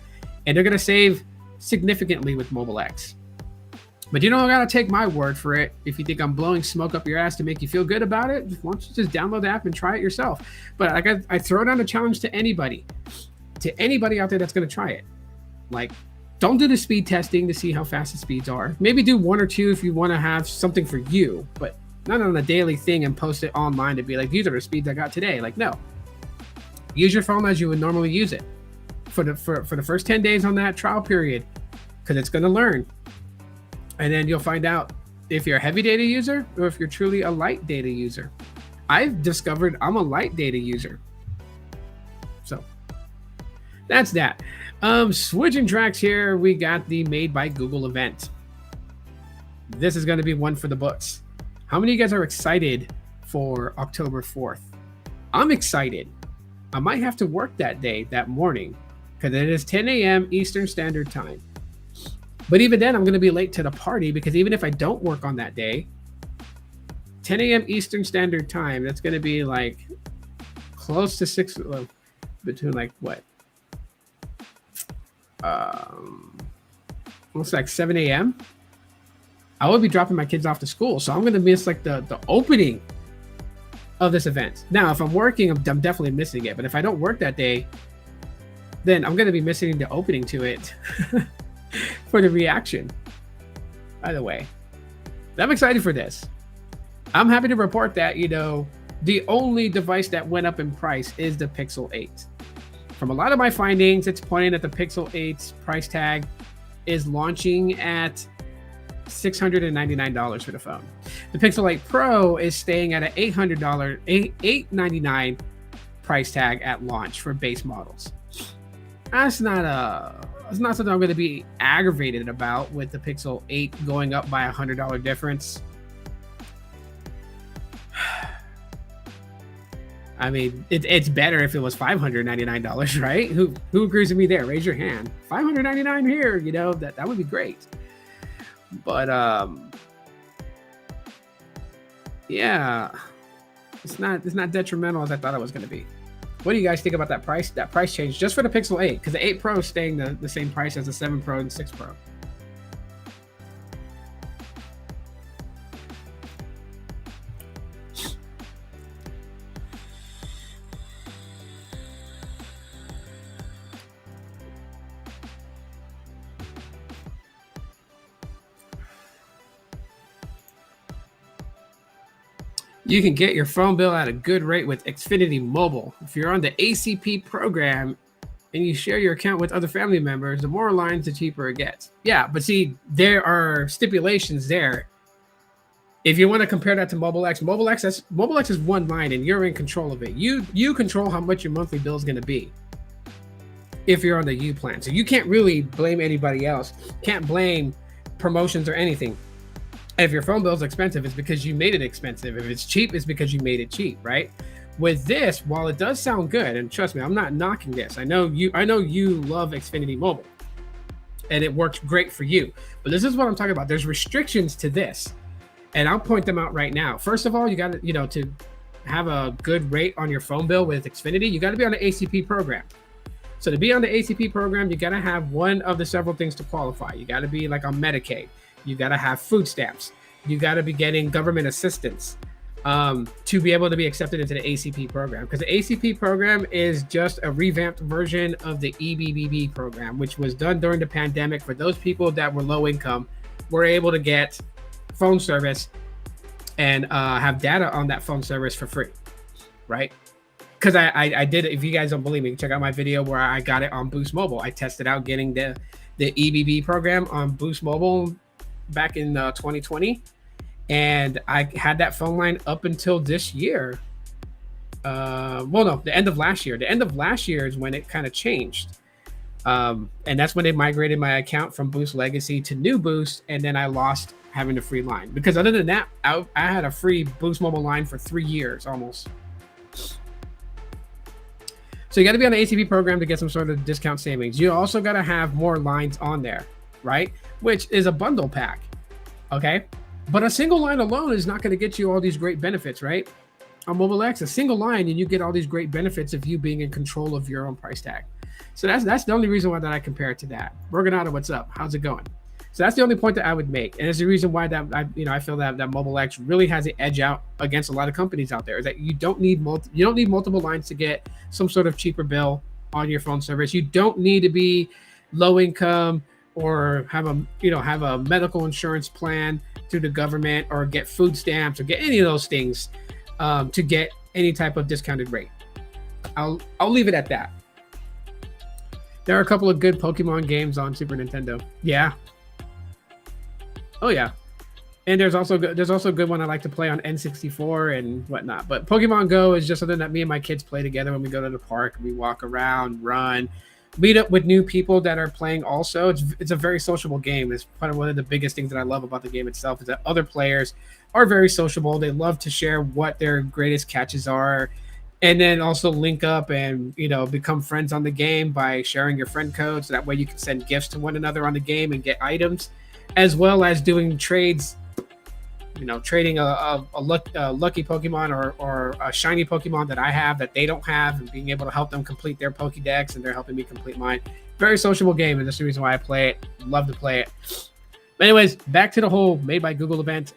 and they're going to save significantly with Mobile X. But you don't gotta take my word for it. If you think I'm blowing smoke up your ass to make you feel good about it, why don't you just download the app and try it yourself? But like I throw down a challenge to anybody out there that's gonna try it. Like, don't do the speed testing to see how fast the speeds are. Maybe do one or two if you want to have something for you, but not on a daily thing and post it online to be like, these are the speeds I got today. Like, no. Use your phone as you would normally use it for the first 10 days on that trial period, because it's gonna learn. And then you'll find out if you're a heavy data user or if you're truly a light data user. I've discovered I'm a light data user. So that's that. Switching tracks here, we got the Made by Google event. This is going to be one for the books. How many of you guys are excited for October 4th? I'm excited. I might have to work that day, that morning, because it is 10 a.m. Eastern Standard Time. But even then, I'm going to be late to the party, because even if I don't work on that day, 10 a.m. Eastern Standard Time, that's going to be like close to 6, between like what? Almost like 7 a.m. I will be dropping my kids off to school, so I'm going to miss like the opening of this event. Now, if I'm working, I'm definitely missing it. But if I don't work that day, then I'm going to be missing the opening to it. For the reaction. By the way, I'm excited for this. I'm happy to report that, the only device that went up in price is the Pixel 8. From a lot of my findings, it's pointing that the Pixel 8's price tag is launching at $699 for the phone. The Pixel 8 Pro is staying at an $899 price tag at launch for base models. That's not something I'm going to be aggravated about, with the Pixel 8 going up by $100 difference. I mean, it's better if it was $599, right? Who agrees with me there? Raise your hand. $599 here, that would be great. But yeah, it's not detrimental as I thought it was going to be. What do you guys think about that price change just for the Pixel 8? Because the 8 Pro is staying the same price as the 7 Pro and 6 Pro. You can get your phone bill at a good rate with Xfinity Mobile. If you're on the ACP program and you share your account with other family members, the more lines, the cheaper it gets. Yeah, but see, there are stipulations there. If you want to compare that to Mobile X is one line and you're in control of it. You control how much your monthly bill is going to be if you're on the U plan. So you can't really blame anybody else. Can't blame promotions or anything. If your phone bill is expensive, it's because you made it expensive. If it's cheap, it's because you made it cheap, right? With this, while it does sound good, and trust me, I'm not knocking this. I know you love Xfinity Mobile, and it works great for you. But this is what I'm talking about. There's restrictions to this, and I'll point them out right now. First of all, you got to, to have a good rate on your phone bill with Xfinity, you got to be on the ACP program. So to be on the ACP program, you got to have one of the several things to qualify. You got to be like on Medicaid. You got to have food stamps. You got to be getting government assistance to be able to be accepted into the ACP program. Because the ACP program is just a revamped version of the EBBB program, which was done during the pandemic for those people that were low income, were able to get phone service and have data on that phone service for free, right? Because I did it. If you guys don't believe me, check out my video where I got it on Boost Mobile. I tested out getting the EBB program on Boost Mobile back in 2020, and I had that phone line up until this year, well, no, the end of last year. The end of last year is when it kind of changed. And that's when they migrated my account from Boost Legacy to New Boost, and then I lost having a free line. Because other than that, I had a free Boost Mobile line for 3 years almost. So you got to be on the ATP program to get some sort of discount savings. You also got to have more lines on there, right? Which is a bundle pack, okay? But a single line alone is not going to get you all these great benefits, right? On Mobile X, a single line, and you get all these great benefits of you being in control of your own price tag. So that's the only reason why that I compare it to that. Morganado, what's up? How's it going? So that's the only point that I would make, and it's the reason why that I feel that Mobile X really has an edge out against a lot of companies out there. Is that you don't need multiple lines to get some sort of cheaper bill on your phone service. You don't need to be low income or have a medical insurance plan through the government or get food stamps or get any of those things to get any type of discounted rate. I'll leave it at that. There are a couple of good Pokemon games on Super Nintendo. Yeah. Oh yeah. And there's also a good one I like to play on N64 and whatnot. But Pokemon Go is just something that me and my kids play together when we go to the park. We walk around, run, meet up with new people that are playing also. It's a very sociable game. It's kind of one of the biggest things that I love about the game itself is that other players are very sociable. They love to share what their greatest catches are. And then also link up and, become friends on the game by sharing your friend codes. So that way you can send gifts to one another on the game and get items, as well as doing trades, trading a lucky Pokemon or a shiny Pokemon that I have that they don't have and being able to help them complete their Pokédex and they're helping me complete mine. Very sociable game, and that's the reason why I play it. Love to play it. But anyways, back to the whole Made by Google event.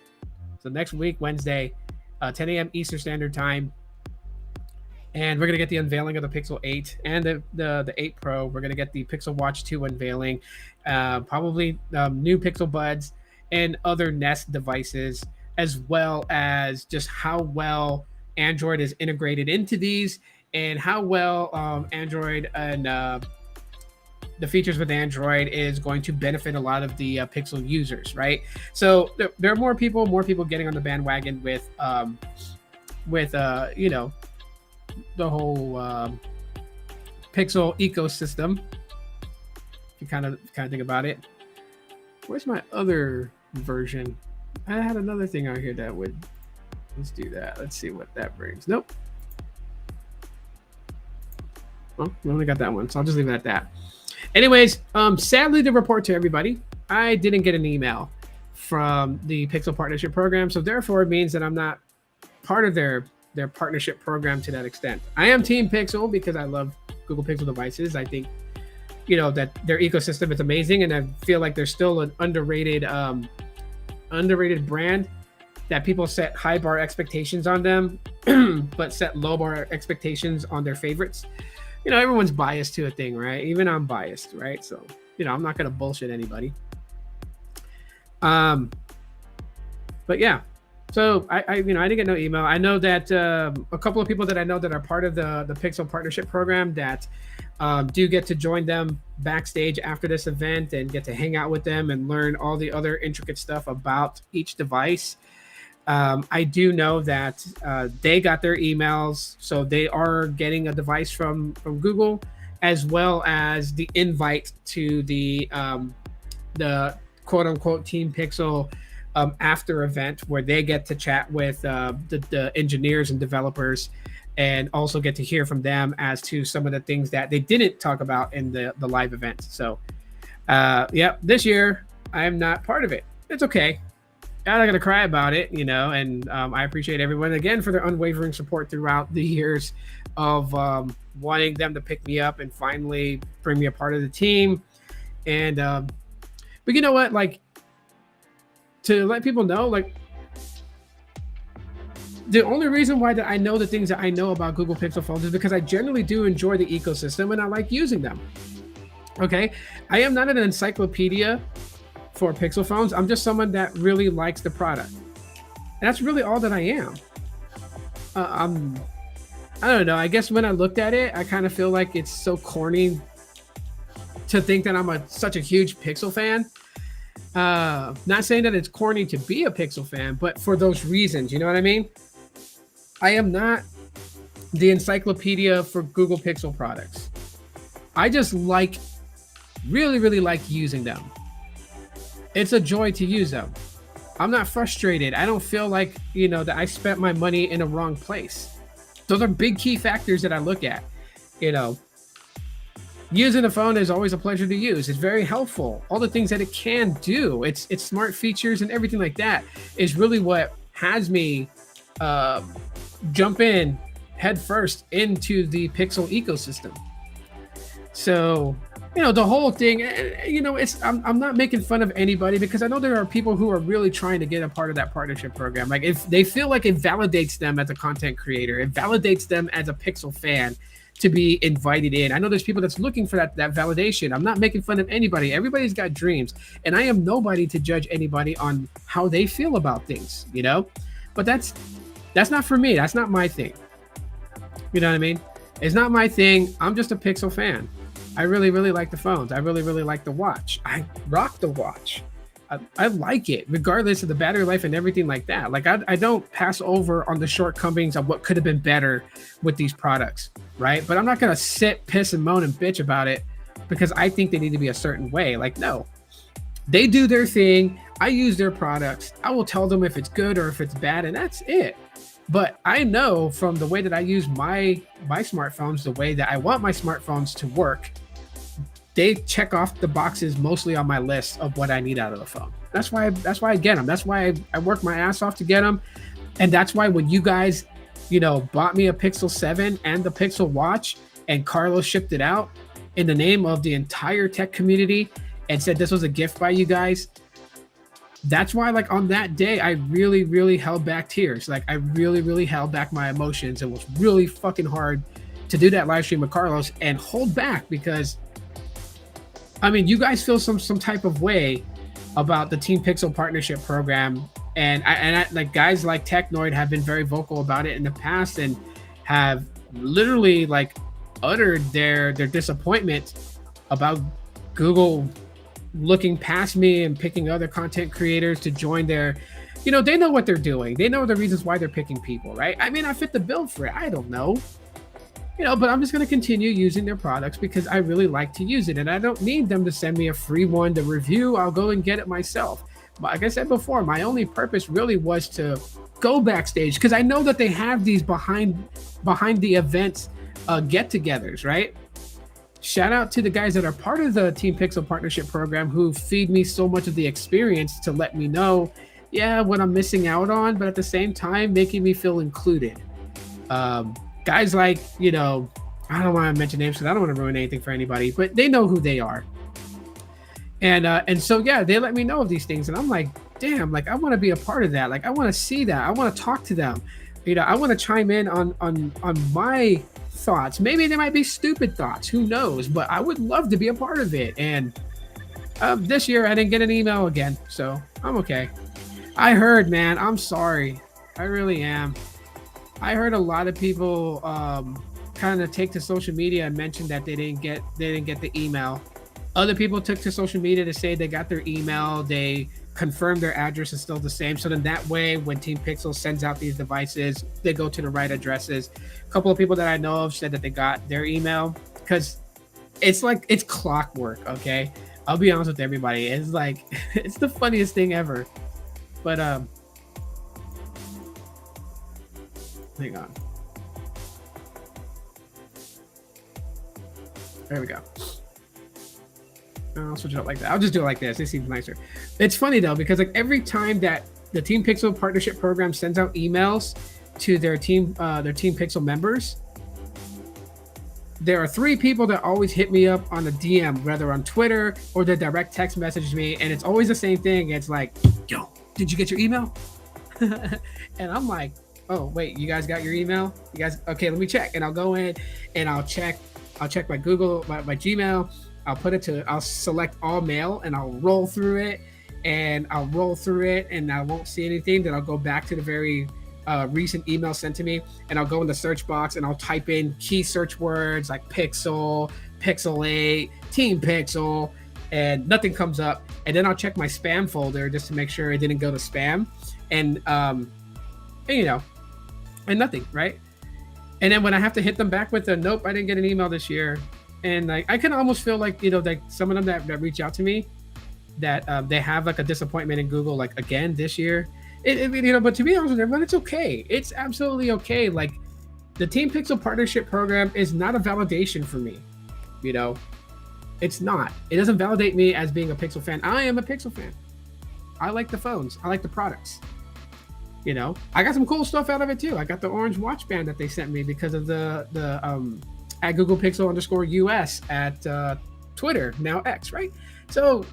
So next week, Wednesday, 10 a.m. Eastern Standard Time. And we're going to get the unveiling of the Pixel 8 and the 8 Pro. We're going to get the Pixel Watch 2 unveiling, probably new Pixel Buds and other Nest devices, as well as just how well Android is integrated into these and how well Android and the features with Android is going to benefit a lot of the Pixel users, right? So there are more people getting on the bandwagon with the whole Pixel ecosystem. If you kind of think about it. Where's my other version? I had another thing out here that would. Let's do that. Let's see what that brings. Nope. Well, we only got that one, so I'll just leave it at that. Anyways, sadly to report to everybody, I didn't get an email from the Pixel Partnership Program, so therefore it means that I'm not part of their partnership program to that extent. I am Team Pixel because I love Google Pixel devices. I think, that their ecosystem is amazing, and I feel like they're still an underrated brand that people set high bar expectations on them, but set low bar expectations on their favorites. Everyone's biased to a thing, right? Even I'm biased, right? So, I'm not going to bullshit anybody. But yeah. So I didn't get no email. I know that a couple of people that I know that are part of the Pixel Partnership Program that do get to join them backstage after this event and get to hang out with them and learn all the other intricate stuff about each device. I do know that they got their emails, so they are getting a device from Google, as well as the invite to the quote unquote Team Pixel after event, where they get to chat with the engineers and developers and also get to hear from them as to some of the things that they didn't talk about in the live event. So this year I am not part of it. It's okay. I'm not going to cry about it, and I appreciate everyone again for their unwavering support throughout the years of wanting them to pick me up and finally bring me a part of the team. And but you know what, to let people know, the only reason why that I know the things that I know about Google Pixel phones is because I generally do enjoy the ecosystem and I like using them. Okay, I am not an encyclopedia for Pixel phones. I'm just someone that really likes the product. And that's really all that I am. I don't know. I guess when I looked at it, I kind of feel like it's so corny to think that I'm such a huge Pixel fan. Not saying that it's corny to be a Pixel fan, but for those reasons, you know what I mean? I am not the encyclopedia for Google Pixel products. I just like, really, really like using them. It's a joy to use them. I'm not frustrated. I don't feel like, that I spent my money in a wrong place. Those are big key factors that I look at. You know, using the phone is always a pleasure to use. It's very helpful. All the things that it can do, its smart features and everything like that is really what has me uh, jump in head first into the Pixel ecosystem. So, the whole thing, it's I'm not making fun of anybody because I know there are people who are really trying to get a part of that partnership program. Like if they feel like it validates them as a content creator, it validates them as a Pixel fan to be invited in. I know there's people that's looking for that validation. I'm not making fun of anybody. Everybody's got dreams, and I am nobody to judge anybody on how they feel about things. But that's not for me. That's not my thing. You know what I mean? It's not my thing. I'm just a Pixel fan. I really, really like the phones. I really, really like the watch. I rock the watch. I like it, regardless of the battery life and everything like that. Like I don't pass over on the shortcomings of what could have been better with these products, right? But I'm not gonna sit, piss, and moan and bitch about it because I think they need to be a certain way. Like, no, they do their thing. I use their products. I will tell them if it's good or if it's bad, and that's it. But I know from the way that I use my smartphones, the way that I want my smartphones to work, they check off the boxes mostly on my list of what I need out of the phone. That's why I get them. That's why I work my ass off to get them. And that's why when you guys, bought me a Pixel 7 and the Pixel Watch and Carlos shipped it out in the name of the entire tech community and said this was a gift by you guys, that's why, like, on that day, I really, really held back tears. Like, I really, really held back my emotions. It was really fucking hard to do that live stream with Carlos and hold back because, I mean, you guys feel some type of way about the Team Pixel partnership program, and I like guys like Technoid have been very vocal about it in the past and have literally like uttered their disappointment about Google looking past me and picking other content creators to join their, they know what they're doing. They know the reasons why they're picking people, right? I mean, I fit the bill for it. I don't know. But I'm just going to continue using their products because I really like to use it. And I don't need them to send me a free one to review. I'll go and get it myself. But like I said before, my only purpose really was to go backstage because I know that they have these behind the events get-togethers, right? Shout out to the guys that are part of the Team Pixel partnership program who feed me so much of the experience to let me know, what I'm missing out on, but at the same time, making me feel included. Guys like, I don't want to mention names because I don't want to ruin anything for anybody, but they know who they are. And so, they let me know of these things. And I'm like, damn, like, I want to be a part of that. Like, I want to see that. I want to talk to them. I want to chime in on my thoughts. Maybe they might be stupid thoughts. Who knows? But I would love to be a part of it. And this year, I didn't get an email again. So I'm okay. I heard, man, I'm sorry. I really am. I heard a lot of people kind of take to social media and mention that they didn't get the email. Other people took to social media to say they got their email. They confirmed their address is still the same. So then that way, when Team Pixel sends out these devices, they go to the right addresses. A couple of people that I know of said that they got their email because it's clockwork. Okay, I'll be honest with everybody. It's like it's the funniest thing ever. But hang on. There we go. I'll switch it up like that. I'll just do it like this. It seems nicer. It's funny though, because like every time that the Team Pixel partnership program sends out emails to their Team Pixel members, there are 3 people that always hit me up on a DM, whether on Twitter or they direct text message me, and it's always the same thing. It's like, yo, did you get your email? And I'm like, oh wait, you guys got your email? You guys, okay, let me check. And I'll go in and I'll check my Google, my Gmail. I'll select all mail and I'll roll through it and I won't see anything. Then I'll go back to the very recent email sent to me and I'll go in the search box and I'll type in key search words like Pixel, Pixel 8, Team Pixel, and nothing comes up. And then I'll check my spam folder just to make sure it didn't go to spam and nothing, right? And then when I have to hit them back with a nope, I didn't get an email this year, and like I can almost feel like like some of them that reach out to me that they have like a disappointment in Google like again this year. But to be honest with everyone, it's okay. It's absolutely okay. Like the Team Pixel partnership program is not a validation for me. You know, it's not. It doesn't validate me as being a Pixel fan. I am a Pixel fan. I like the phones. I like the products. I got some cool stuff out of it too. I got the orange watch band that they sent me because of the at Google Pixel _US at Twitter, now X, right? So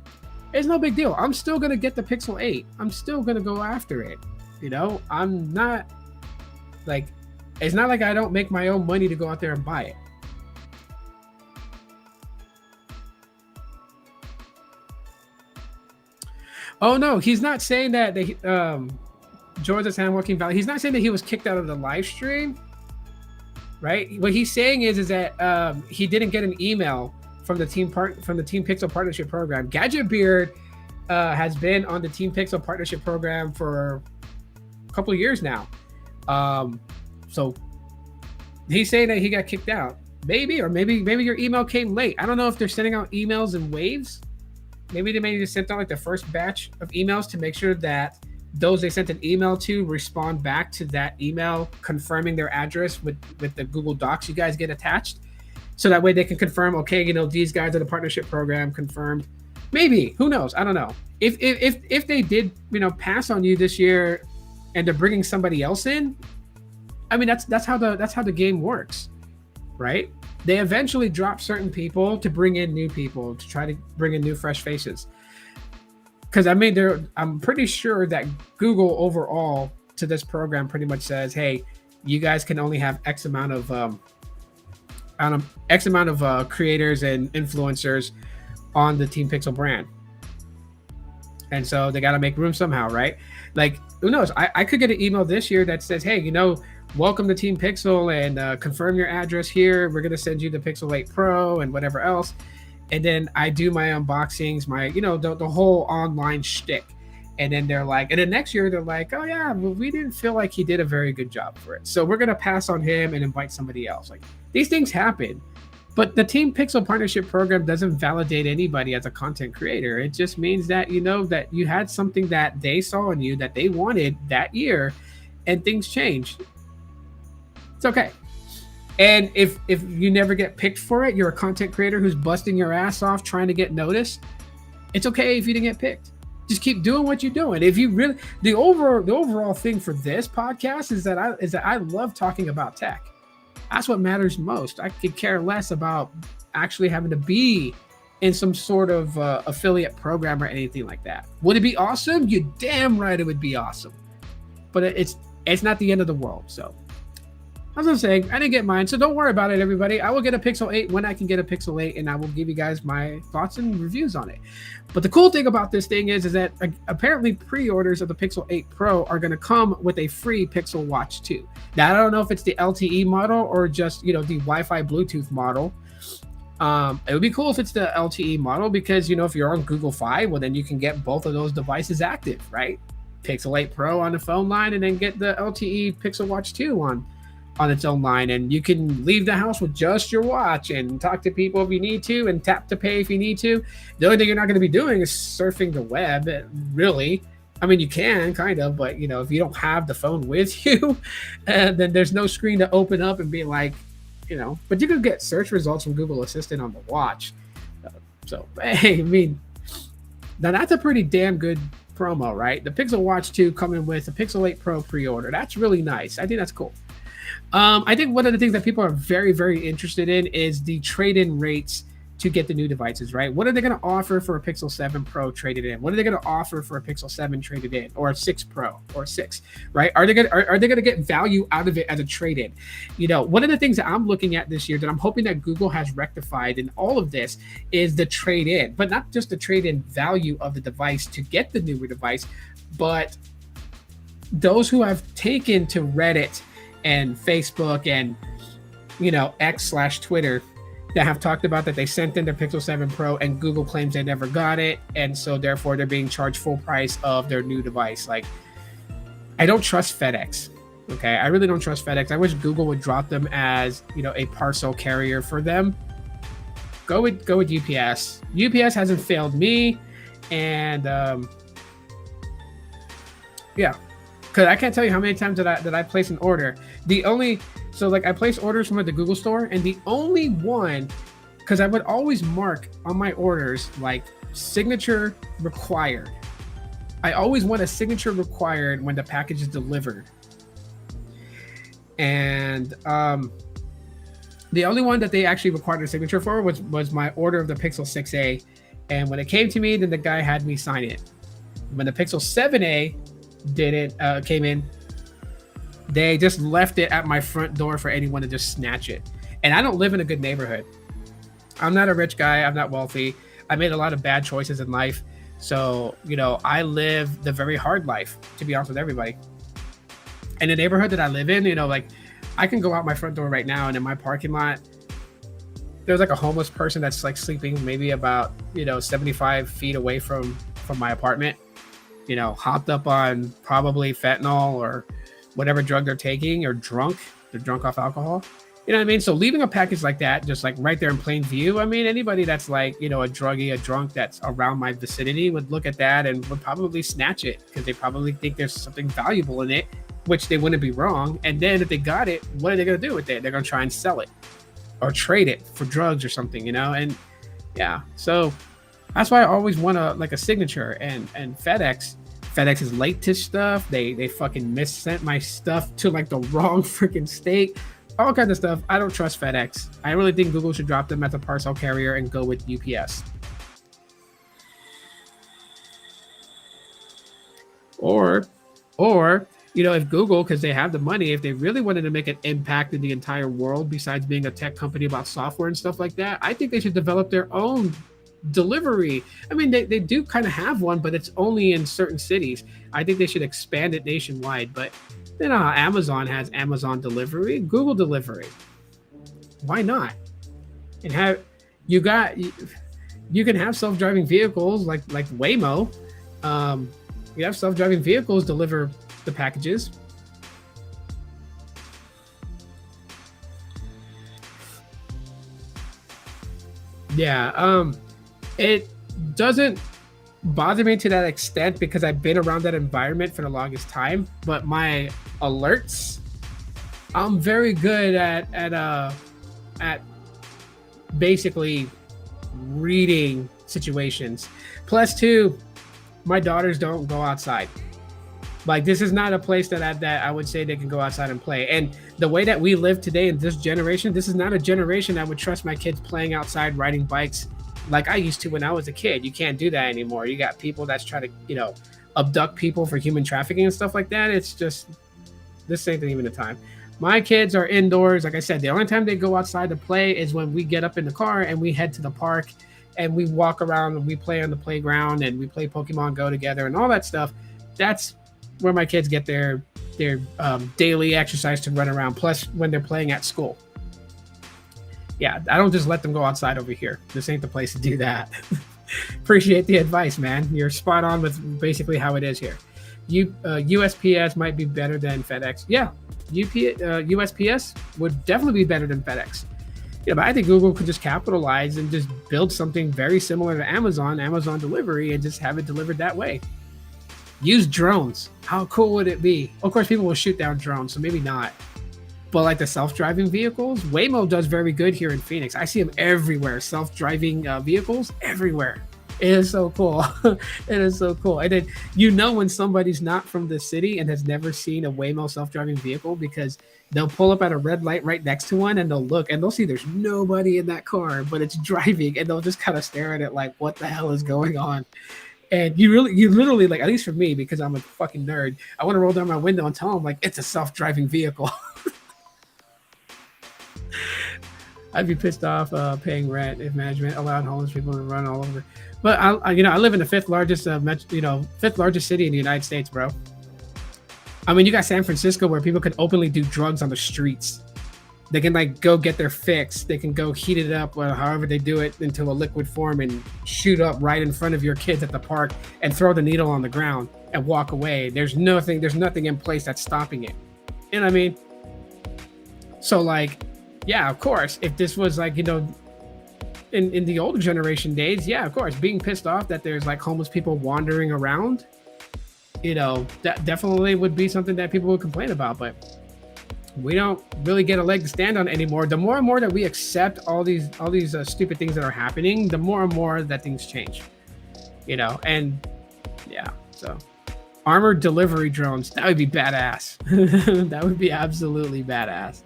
it's no big deal. I'm still gonna get the Pixel 8. I'm still gonna go after it. I'm not like, it's not like I don't make my own money to go out there and buy it. Oh no, he's not saying that they George is working Valley. He's not saying that he was kicked out of the live stream, right? What he's saying is that he didn't get an email from the Team Pixel Partnership Program. Gadget Beard has been on the Team Pixel Partnership Program for a couple of years now. So he's saying that he got kicked out. Maybe your email came late. I don't know if they're sending out emails in waves. Maybe they just sent out like the first batch of emails to make sure that those they sent an email to respond back to that email confirming their address with the Google Docs you guys get attached. So that way they can confirm, okay, these guys are the partnership program confirmed. Maybe, who knows? I don't know. If they did, pass on you this year and they're bringing somebody else in, I mean, that's how the game works, right? They eventually drop certain people to bring in new people, to try to bring in new fresh faces. Because I'm pretty sure that Google overall to this program pretty much says, hey, you guys can only have X amount of creators and influencers on the Team Pixel brand. And so they got to make room somehow, right? Like, who knows? I could get an email this year that says, hey, welcome to Team Pixel and confirm your address here. We're going to send you the Pixel 8 Pro and whatever else. And then I do my unboxings, my, the whole online shtick. And then they're like, and then next year they're like, oh yeah, well, we didn't feel like he did a very good job for it. So we're going to pass on him and invite somebody else. Like, these things happen. But the Team Pixel Partnership Program doesn't validate anybody as a content creator. It just means that, that you had something that they saw in you that they wanted that year and things changed. It's okay. And if you never get picked for it, you're a content creator who's busting your ass off trying to get noticed. It's okay if you didn't get picked. Just keep doing what you're doing. If you really, the overall thing for this podcast is that I love talking about tech. That's what matters most. I could care less about actually having to be in some sort of affiliate program or anything like that. Would it be awesome? You're damn right it would be awesome. But it's not the end of the world. So as I'm saying, I didn't get mine, so don't worry about it, everybody. I will get a Pixel 8 when I can get a Pixel 8, and I will give you guys my thoughts and reviews on it. But the cool thing about this thing is that apparently pre-orders of the Pixel 8 Pro are going to come with a free Pixel Watch 2. Now, I don't know if it's the LTE model or just, the Wi-Fi Bluetooth model. It would be cool if it's the LTE model because, if you're on Google Fi, well, then you can get both of those devices active, right? Pixel 8 Pro on the phone line and then get the LTE Pixel Watch 2 on its own line, and you can leave the house with just your watch and talk to people if you need to and tap to pay if you need to. The only thing you're not going to be doing is surfing the web, really. I mean, you can kind of, but if you don't have the phone with you, then there's no screen to open up and be like, but you could get search results from Google Assistant on the watch. So, hey, I mean, now that's a pretty damn good promo, right? The Pixel Watch 2 coming with the Pixel 8 Pro pre-order. That's really nice. I think that's cool. I think one of the things that people are very, very interested in is the trade-in rates to get the new devices, right? What are they going to offer for a Pixel 7 Pro traded in? What are they going to offer for a Pixel 7 traded in, or a 6 Pro or 6, right? Are they going to get value out of it as a trade-in? One of the things that I'm looking at this year that I'm hoping that Google has rectified in all of this is the trade-in, but not just the trade-in value of the device to get the newer device, but those who have taken to Reddit and Facebook and X/Twitter that have talked about that they sent in their Pixel 7 Pro and Google claims they never got it, and so therefore they're being charged full price of their new device. Like, I don't trust FedEx. Okay, I really don't trust FedEx. I wish Google would drop them as, a parcel carrier for them. Go with UPS. UPS hasn't failed me, and yeah, because I can't tell you how many times that I place an order. I place orders from the Google store, and the only one, because I would always mark on my orders like signature required. I always want a signature required when the package is delivered. And the only one that they actually required a signature for was my order of the Pixel 6a. And when it came to me, then the guy had me sign it. When the Pixel 7a came in, they just left it at my front door for anyone to just snatch it. And I don't live in a good neighborhood. I'm not a rich guy. I'm not wealthy. I made a lot of bad choices in life. So, I live the very hard life, to be honest with everybody. And the neighborhood that I live in, I can go out my front door right now, and in my parking lot, there's like a homeless person that's like sleeping maybe about, 75 feet away from my apartment, hopped up on probably fentanyl or whatever drug they're taking, or drunk. They're drunk off alcohol. You know what I mean? So leaving a package like that, just like right there in plain view, I mean, anybody that's like, a druggie, a drunk that's around my vicinity would look at that and would probably snatch it, because they probably think there's something valuable in it, which they wouldn't be wrong. And then if they got it, what are they going to do with it? They're going to try and sell it or trade it for drugs or something, and yeah. So that's why I always want a signature. And FedEx is late to stuff. They fucking missent my stuff to like the wrong freaking state. All kinds of stuff. I don't trust FedEx. I really think Google should drop them as a parcel carrier and go with UPS. Or, if Google, because they have the money, if they really wanted to make an impact in the entire world besides being a tech company about software and stuff like that, I think they should develop their own delivery. I mean, they do kind of have one, but it's only in certain cities. I think they should expand it nationwide. But Amazon has Amazon delivery, Google delivery. Why not? And you can have self-driving vehicles like Waymo. You have self-driving vehicles deliver the packages. Yeah, it doesn't bother me to that extent because I've been around that environment for the longest time. But my alerts, I'm very good at basically reading situations. Plus, two, my daughters don't go outside. Like, this is not a place that I would say they can go outside and play. And the way that we live today in this generation, this is not a generation that would trust my kids playing outside, riding bikes like I used to when I was a kid. You can't do that anymore. You got people that's trying to, abduct people for human trafficking and stuff like that. It's just, this ain't even the time. My kids are indoors. Like I said, the only time they go outside to play is when we get up in the car and we head to the park and we walk around and we play on the playground and we play Pokemon Go together and all that stuff. That's where my kids get their daily exercise to run around, plus when they're playing at school. Yeah, I don't just let them go outside over here. This ain't the place to do that. Appreciate the advice, man. You're spot on with basically how it is here. USPS might be better than FedEx. Yeah, USPS would definitely be better than FedEx. But I think Google could just capitalize and just build something very similar to Amazon delivery, and just have it delivered that way. Use drones. How cool would it be? Of course, people will shoot down drones, so maybe not. But like the self-driving vehicles, Waymo does very good here in Phoenix. I see them everywhere. Self-driving vehicles everywhere. It is so cool. It is so cool. And then when somebody's not from the city and has never seen a Waymo self-driving vehicle, because they'll pull up at a red light right next to one and they'll look and they'll see there's nobody in that car, but it's driving, and they'll just kind of stare at it like, what the hell is going on? And you literally, like, at least for me, because I'm a fucking nerd, I want to roll down my window and tell them, like, it's a self-driving vehicle. I'd be pissed off paying rent if management allowed homeless people to run all over. But I live in the fifth largest city in the United States, bro. I mean, you got San Francisco where people can openly do drugs on the streets. They can like go get their fix. They can go heat it up, or however they do it, into a liquid form and shoot up right in front of your kids at the park and throw the needle on the ground and walk away. There's nothing in place that's stopping it. You know what I mean? So like, yeah, of course, if this was like, in the older generation days, yeah, of course, being pissed off that there's like homeless people wandering around, that definitely would be something that people would complain about. But we don't really get a leg to stand on anymore. The more and more that we accept all these stupid things that are happening, the more and more that things change. And yeah, so armored delivery drones, that would be badass. That would be absolutely badass.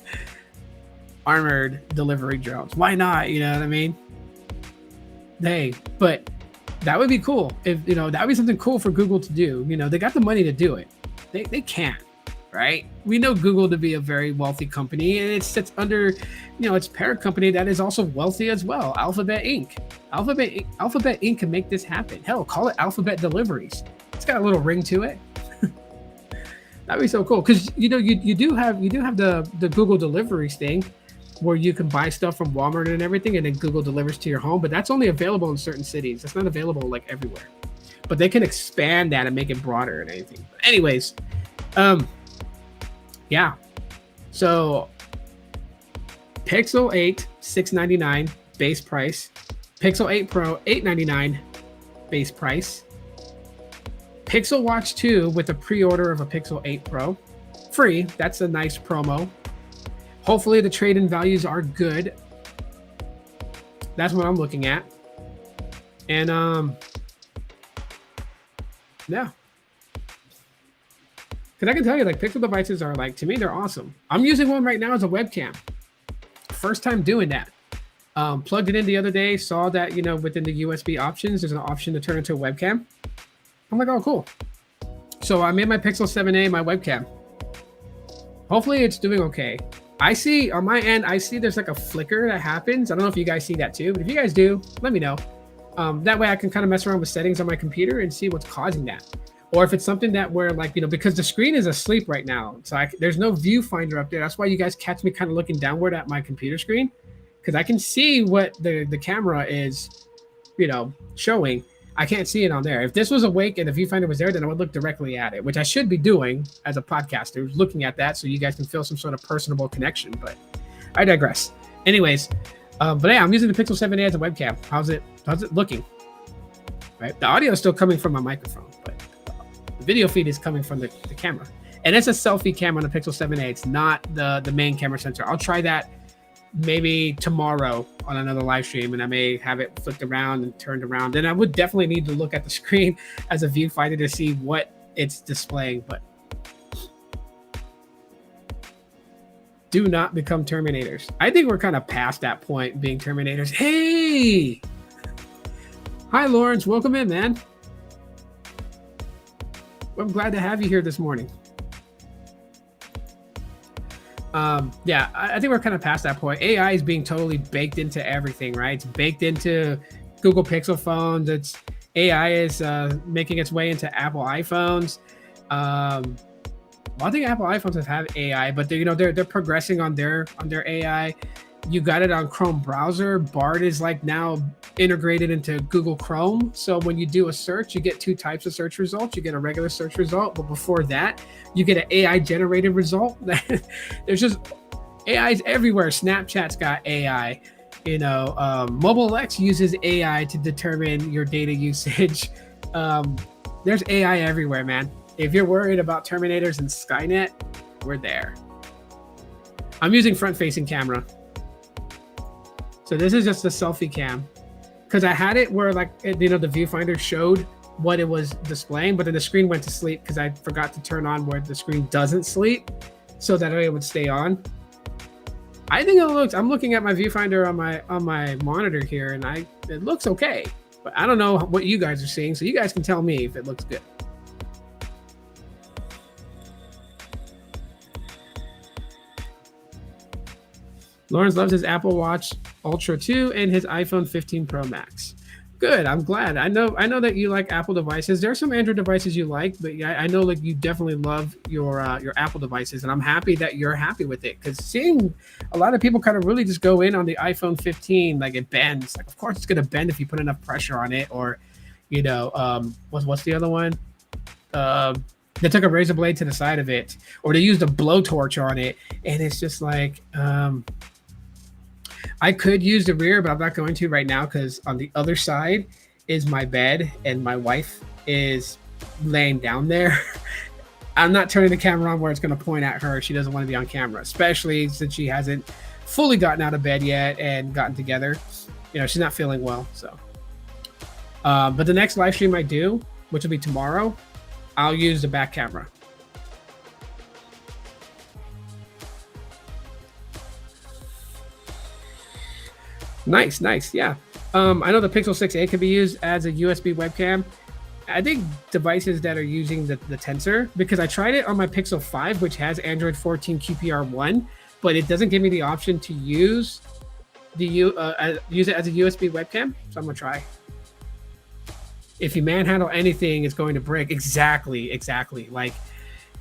Armored delivery drones, why not? You know what I mean? Hey, but that would be cool if that would be something cool for Google to do. They got the money to do it. They can, right? We know Google to be a very wealthy company, and it sits under its parent company that is also wealthy as well, Alphabet Inc. Alphabet Inc. can make this happen. Hell, call it Alphabet Deliveries. It's got a little ring to it. That'd be so cool, because you do have the Google Deliveries thing, where you can buy stuff from Walmart and everything, and then Google delivers to your home. But that's only available in certain cities. It's not available like everywhere. But they can expand that and make it broader and anything. But anyways, yeah. So Pixel 8, $699 base price. Pixel 8 Pro, $899 base price. Pixel Watch 2 with a pre-order of a Pixel 8 Pro, free. That's a nice promo. Hopefully the trade-in values are good. That's what I'm looking at. And yeah. Because I can tell you, like, Pixel devices are, like, to me, they're awesome. I'm using one right now as a webcam. First time doing that. Plugged it in the other day, saw that, within the USB options, there's an option to turn into a webcam. I'm like, oh, cool. So I made my Pixel 7a my webcam. Hopefully it's doing okay. I see on my end, there's like a flicker that happens. I don't know if you guys see that too, but if you guys do, let me know. That way I can kind of mess around with settings on my computer and see what's causing that. Or if it's something that where, like, because the screen is asleep right now. So there's no viewfinder up there. That's why you guys catch me kind of looking downward at my computer screen, because I can see what the camera is, showing. I can't see it on there. If this was awake and the viewfinder was there, then I would look directly at it, which I should be doing as a podcaster, looking at that so you guys can feel some sort of personable connection. But I digress. Anyways, but yeah, I'm using the Pixel 7a as a webcam. How's it looking? Right, the audio is still coming from my microphone, but the video feed is coming from the camera, and it's a selfie camera on the Pixel 7a. It's not the main camera sensor. I'll try that maybe tomorrow on another live stream, and I may have it flipped around and turned around. Then I would definitely need to look at the screen as a viewfinder to see what it's displaying. But do not become Terminators. I think we're kind of past that point, being Terminators. Hey, hi Lawrence, welcome in, man. I'm glad to have you here this morning. Yeah, I think we're kind of past that point. AI is being totally baked into everything, right? It's baked into Google Pixel phones. AI is making its way into Apple iPhones. Well, I think Apple iPhones have had AI, but they're progressing on their AI. You got it on Chrome browser. Bard is like now integrated into Google Chrome. So when you do a search, you get two types of search results. You get a regular search result, but before that, you get an AI generated result. There's just AI's everywhere. Snapchat's got AI. Mobile X uses AI to determine your data usage. There's AI everywhere, man. If you're worried about Terminators and Skynet, we're there. I'm using front-facing camera. So this is just a selfie cam, because I had it where, like, the viewfinder showed what it was displaying, but then the screen went to sleep because I forgot to turn on where the screen doesn't sleep, so that way it would stay on. I think it looks. I'm looking at my viewfinder on my monitor here, and it looks okay, but I don't know what you guys are seeing, so you guys can tell me if it looks good. Lawrence loves his Apple Watch Ultra 2 and his iPhone 15 Pro Max. Good. I'm glad. I know that you like Apple devices. There are some Android devices you like, but I know like you definitely love your Apple devices, and I'm happy that you're happy with it. Because seeing a lot of people kind of really just go in on the iPhone 15, like it bends. Like, of course it's gonna bend if you put enough pressure on it, or what's the other one? They took a razor blade to the side of it, or they used a blowtorch on it, and it's just like, I could use the rear, but I'm not going to right now because on the other side is my bed, and my wife is laying down there. I'm not turning the camera on where it's going to point at her. She doesn't want to be on camera, especially since she hasn't fully gotten out of bed yet and gotten together. You know, she's not feeling well. So, but the next live stream I do, which will be tomorrow, I'll use the back camera. Nice, nice. Yeah. I know the Pixel 6a can be used as a USB webcam. I think devices that are using the Tensor, because I tried it on my Pixel 5, which has Android 14 QPR1, but it doesn't give me the option to use use it as a USB webcam. So I'm gonna try. If you manhandle anything, it's going to break. Exactly. Like,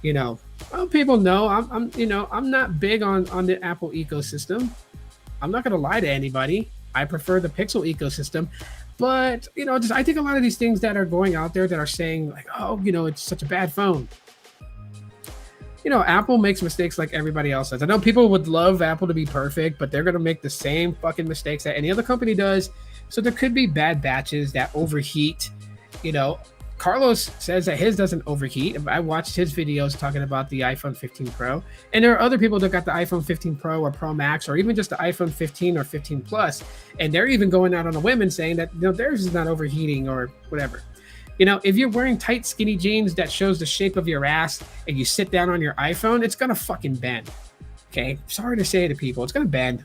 you know, well, people know I'm not big on the Apple ecosystem. I'm not gonna lie to anybody. I prefer the Pixel ecosystem. But, you know, just I think a lot of these things that are going out there that are saying like, oh, you know, it's such a bad phone. You know, Apple makes mistakes like everybody else does. I know people would love Apple to be perfect, but they're going to make the same fucking mistakes that any other company does. So there could be bad batches that overheat. You know, Carlos says that his doesn't overheat. I watched his videos talking about the iPhone 15 Pro. And there are other people that got the iPhone 15 Pro or Pro Max or even just the iPhone 15 or 15 Plus. And they're even going out on a whim and saying that, you know, theirs is not overheating or whatever. You know, if you're wearing tight, skinny jeans that shows the shape of your ass and you sit down on your iPhone, it's going to fucking bend. Okay? Sorry to say it to people. It's going to bend.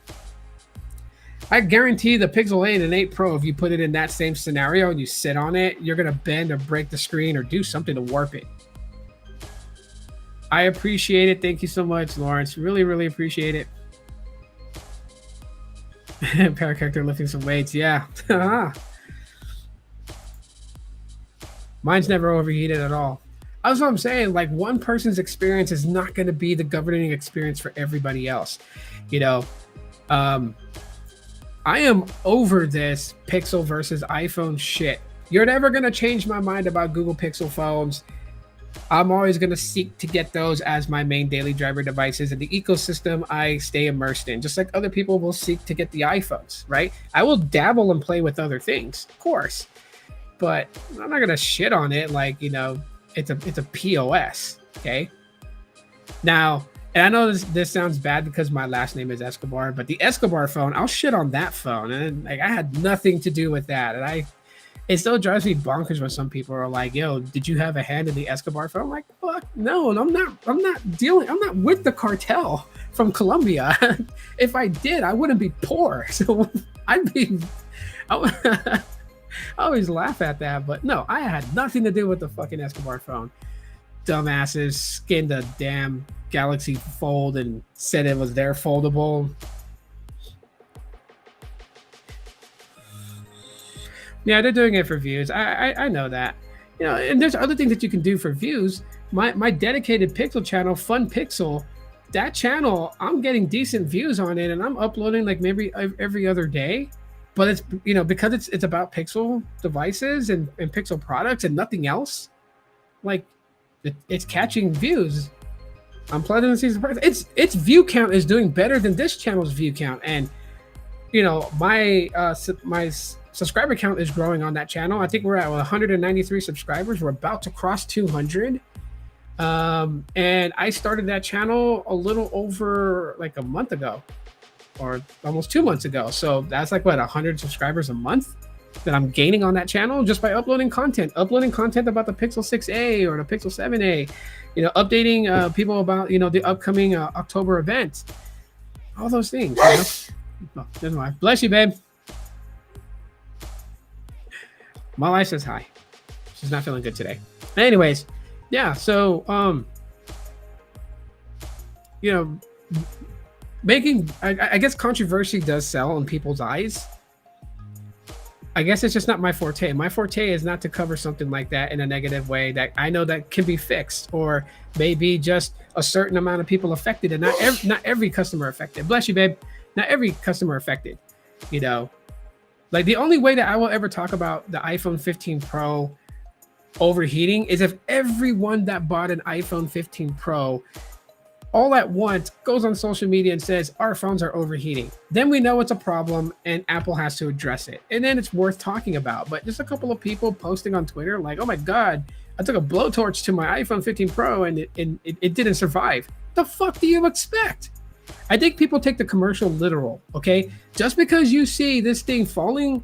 I guarantee the Pixel 8 and 8 Pro, if you put it in that same scenario and you sit on it, you're going to bend or break the screen or do something to warp it. I appreciate it. Thank you so much, Lawrence. Really, really appreciate it. Paracharacter lifting some weights. Yeah. Mine's never overheated at all. That's what I'm saying. Like, one person's experience is not going to be the governing experience for everybody else. You know, I am over this Pixel versus iPhone shit. You're never going to change my mind about Google Pixel phones. I'm always going to seek to get those as my main daily driver devices, and the ecosystem I stay immersed in, just like other people will seek to get the iPhones, right? I will dabble and play with other things, of course, but I'm not going to shit on it like, you know, it's a POS, okay? Now, and I know this sounds bad because my last name is Escobar, but the Escobar phone, I'll shit on that phone, and like I had nothing to do with that. And it still drives me bonkers when some people are like, "Yo, did you have a hand in the Escobar phone?" I'm like, "Fuck no, and I'm not with the cartel from Colombia. If I did, I wouldn't be poor. So I always laugh at that, but no, I had nothing to do with the fucking Escobar phone. Dumbasses skinned a damn Galaxy Fold and said it was their foldable. Yeah, they're doing it for views. I know that. You know, and there's other things that you can do for views. My dedicated Pixel channel, Fun Pixel, that channel, I'm getting decent views on it, and I'm uploading like maybe every other day. But it's, you know, because it's about Pixel devices and Pixel products and nothing else. Like, it's catching views. I'm pleasantly surprised. Its view count is doing better than this channel's view count, and you know, my subscriber count is growing on that channel. I think we're at 193 subscribers. We're about to cross 200. And I started that channel a little over like a month ago, or almost 2 months ago. So that's like what, 100 subscribers a month that I'm gaining on that channel just by uploading content about the Pixel 6a or the Pixel 7a, you know, updating people about, you know, the upcoming October events, all those things. You know? Oh, never mind. Bless you, babe. My wife says hi. She's not feeling good today. Anyways, yeah. So, you know, I guess controversy does sell in people's eyes. I guess it's just not my forte. My forte is not to cover something like that in a negative way that I know that can be fixed, or maybe just a certain amount of people affected, and not every customer affected. Bless you, babe. Not every customer affected. You know, like the only way that I will ever talk about the iPhone 15 Pro overheating is if everyone that bought an iPhone 15 Pro all at once goes on social media and says our phones are overheating. Then we know it's a problem and Apple has to address it. And then it's worth talking about. But just a couple of people posting on Twitter like, oh my God, I took a blowtorch to my iPhone 15 Pro and it didn't survive. The fuck do you expect? I think people take the commercial literal, okay? Just because you see this thing falling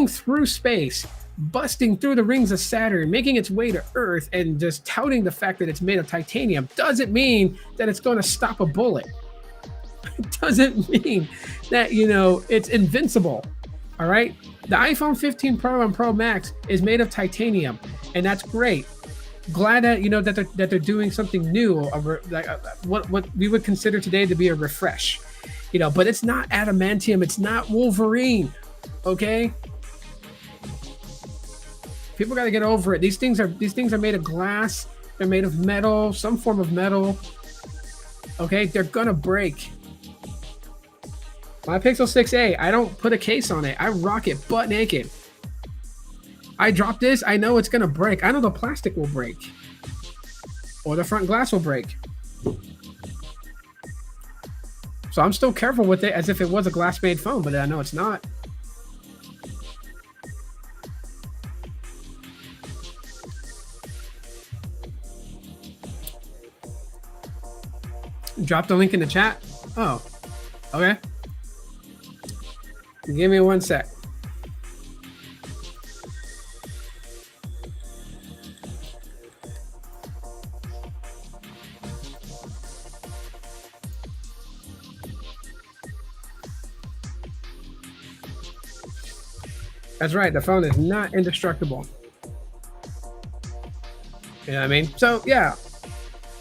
through space, busting through the rings of Saturn, making its way to Earth, and just touting the fact that it's made of titanium doesn't mean that it's going to stop a bullet. It doesn't mean that, it's invincible. All right? The iPhone 15 Pro and Pro Max is made of titanium, and that's great. Glad that that they're doing something new, what we would consider today to be a refresh. But it's not adamantium, it's not Wolverine. Okay? People got to get over it. These things are made of glass. They're made of metal, some form of metal. Okay, they're gonna break. My Pixel 6a, I don't put a case on it. I rock it butt naked. I drop this, I know it's gonna break. I know the plastic will break, or the front glass will break. So I'm still careful with it as if it was a glass-made phone, but I know it's not. Drop the link in the chat. Oh, okay. Give me 1 sec. That's right. The phone is not indestructible. You know what I mean? So yeah.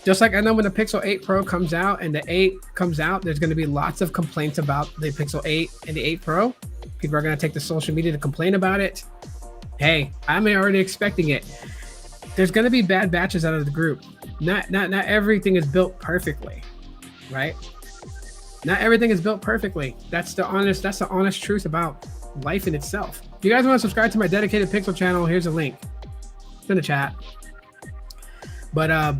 Just like I know when the Pixel 8 Pro comes out and the 8 comes out, there's going to be lots of complaints about the Pixel 8 and the 8 Pro. People are going to take to social media to complain about it. Hey, I'm already expecting it. There's going to be bad batches out of the group. Not everything is built perfectly, right? Not everything is built perfectly. That's the honest truth about life in itself. If you guys want to subscribe to my dedicated Pixel channel, here's a link. It's in the chat. But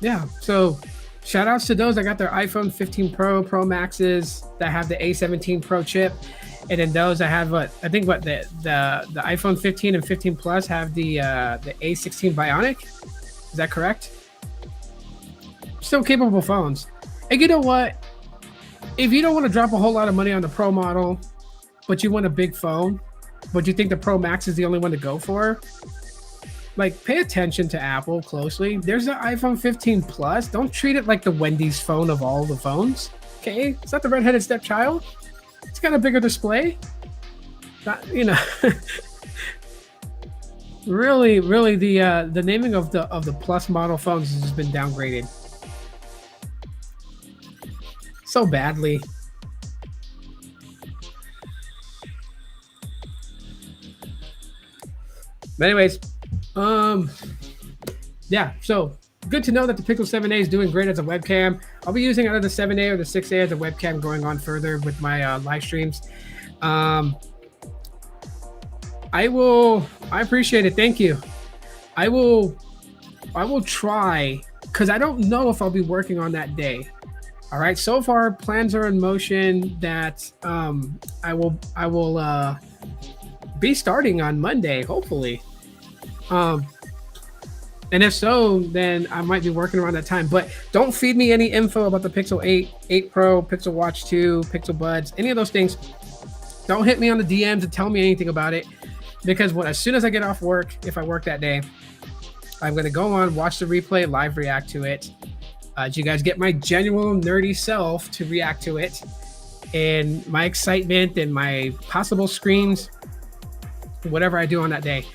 yeah, so shout outs to those that got their iPhone 15 Pro, Pro Maxes that have the A17 Pro chip, and then those that have the iPhone 15 and 15 Plus have the A16 Bionic. Is that correct? Still capable phones. And you know what? If you don't want to drop a whole lot of money on the Pro model, but you want a big phone, but you think the Pro Max is the only one to go for, like, pay attention to Apple closely. There's an iPhone 15 Plus. Don't treat it like the Wendy's phone of all the phones. Okay? It's not the redheaded stepchild. It's got a bigger display. Not, really, the naming of the Plus model phones has just been downgraded so badly. But anyways, yeah, so good to know that the Pixel 7a is doing great as a webcam. I'll be using either the 7a or the 6a as a webcam going on further with my live streams. I appreciate it. Thank you. I will try, because I don't know if I'll be working on that day. All right. So far, plans are in motion that I will be starting on Monday, hopefully. And if so, then I might be working around that time. But don't feed me any info about the Pixel 8 Pro, Pixel Watch 2, Pixel Buds, any of those things. Don't hit me on the DMs and tell me anything about it, because as soon as I get off work, if I work that day, I'm going to go on, watch the replay, live react to it. You guys get my genuine nerdy self to react to it, and my excitement and my possible screens, whatever I do on that day.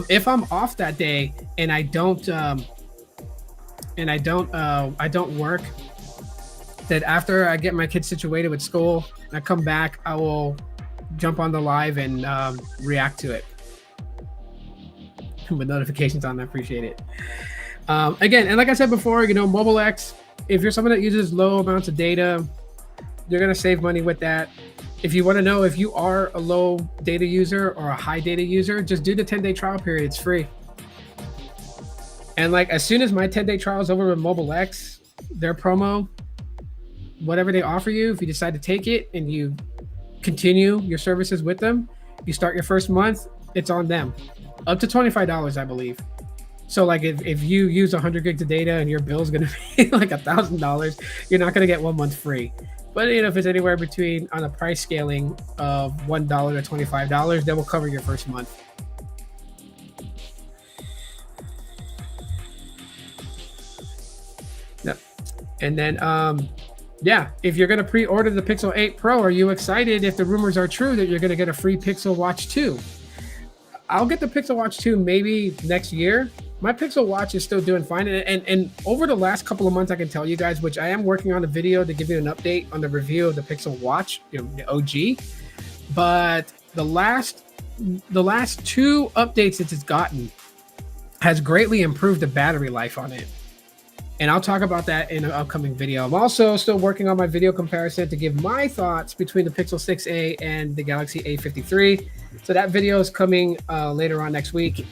If I'm off that day and I don't work, then after I get my kids situated with school, I come back, I will jump on the live and react to it with notifications on. I appreciate it. Again, and like I said before, Mobile X, if you're someone that uses low amounts of data, you're gonna save money with that. If you want to know if you are a low data user or a high data user, just do the 10-day trial period. It's free. And like as soon as my 10-day trial is over with Mobile X, their promo, whatever they offer you, if you decide to take it and you continue your services with them, you start your first month, it's on them. Up to $25, I believe. So like if you use 100 gigs of data and your bill is going to be like $1,000, you're not going to get 1 month free. But you know, if it's anywhere between on a price scaling of $1 to $25, that will cover your first month. Yep. And then yeah, if you're going to pre-order the Pixel 8 Pro, are you excited if the rumors are true that you're going to get a free Pixel Watch 2? I'll get the Pixel Watch 2 maybe next year. My Pixel Watch is still doing fine. And over the last couple of months, I can tell you guys, which I am working on a video to give you an update on the review of the Pixel Watch, you know, the OG. But the last 2 updates that it's gotten has greatly improved the battery life on it. And I'll talk about that in an upcoming video. I'm also still working on my video comparison to give my thoughts between the Pixel 6a and the Galaxy A53. So that video is coming later on next week.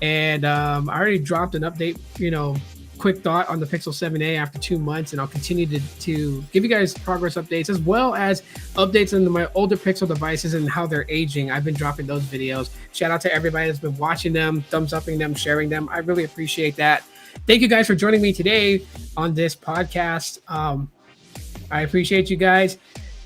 And I already dropped an update, you know, quick thought on the Pixel 7a after 2 months. And I'll continue to give you guys progress updates as well as updates into my older Pixel devices and how they're aging. I've been dropping those videos. Shout out to everybody that's been watching them, thumbs upping them, sharing them. I really appreciate that. Thank you guys for joining me today on this podcast. I appreciate you guys.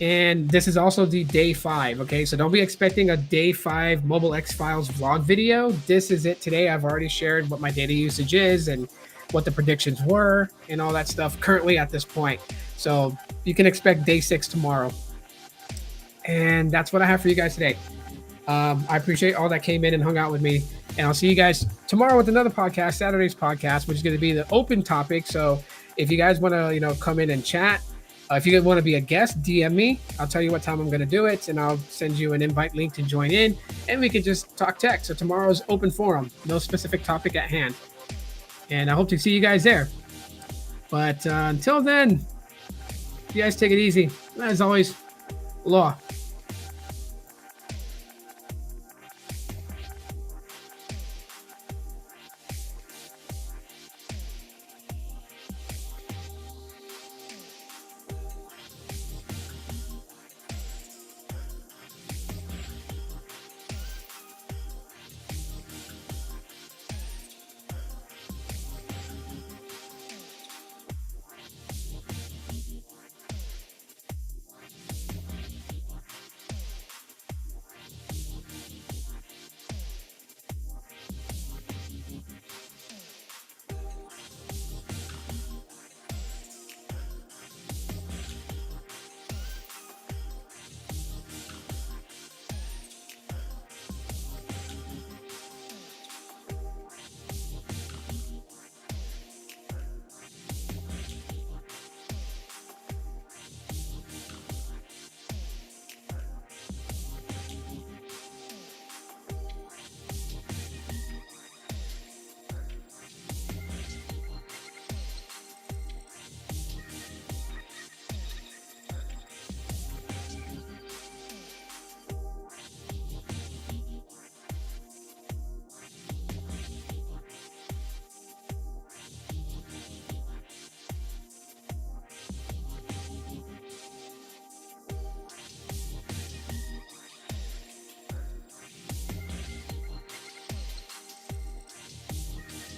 And this is also the day 5. Okay, so don't be expecting a day 5 Mobile X Files vlog video. This is it today. I've already shared what my data usage is and what the predictions were and all that stuff currently at this point. So you can expect day 6 tomorrow. And that's what I have for you guys today. I appreciate all that came in and hung out with me. And I'll see you guys tomorrow with another podcast, Saturday's podcast, which is going to be the open topic. So if you guys want to, you know, come in and chat, if you guys want to be a guest, DM me. I'll tell you what time I'm going to do it, and I'll send you an invite link to join in, and we can just talk tech. So tomorrow's open forum, no specific topic at hand. And I hope to see you guys there. But until then, you guys take it easy. As always, aloha.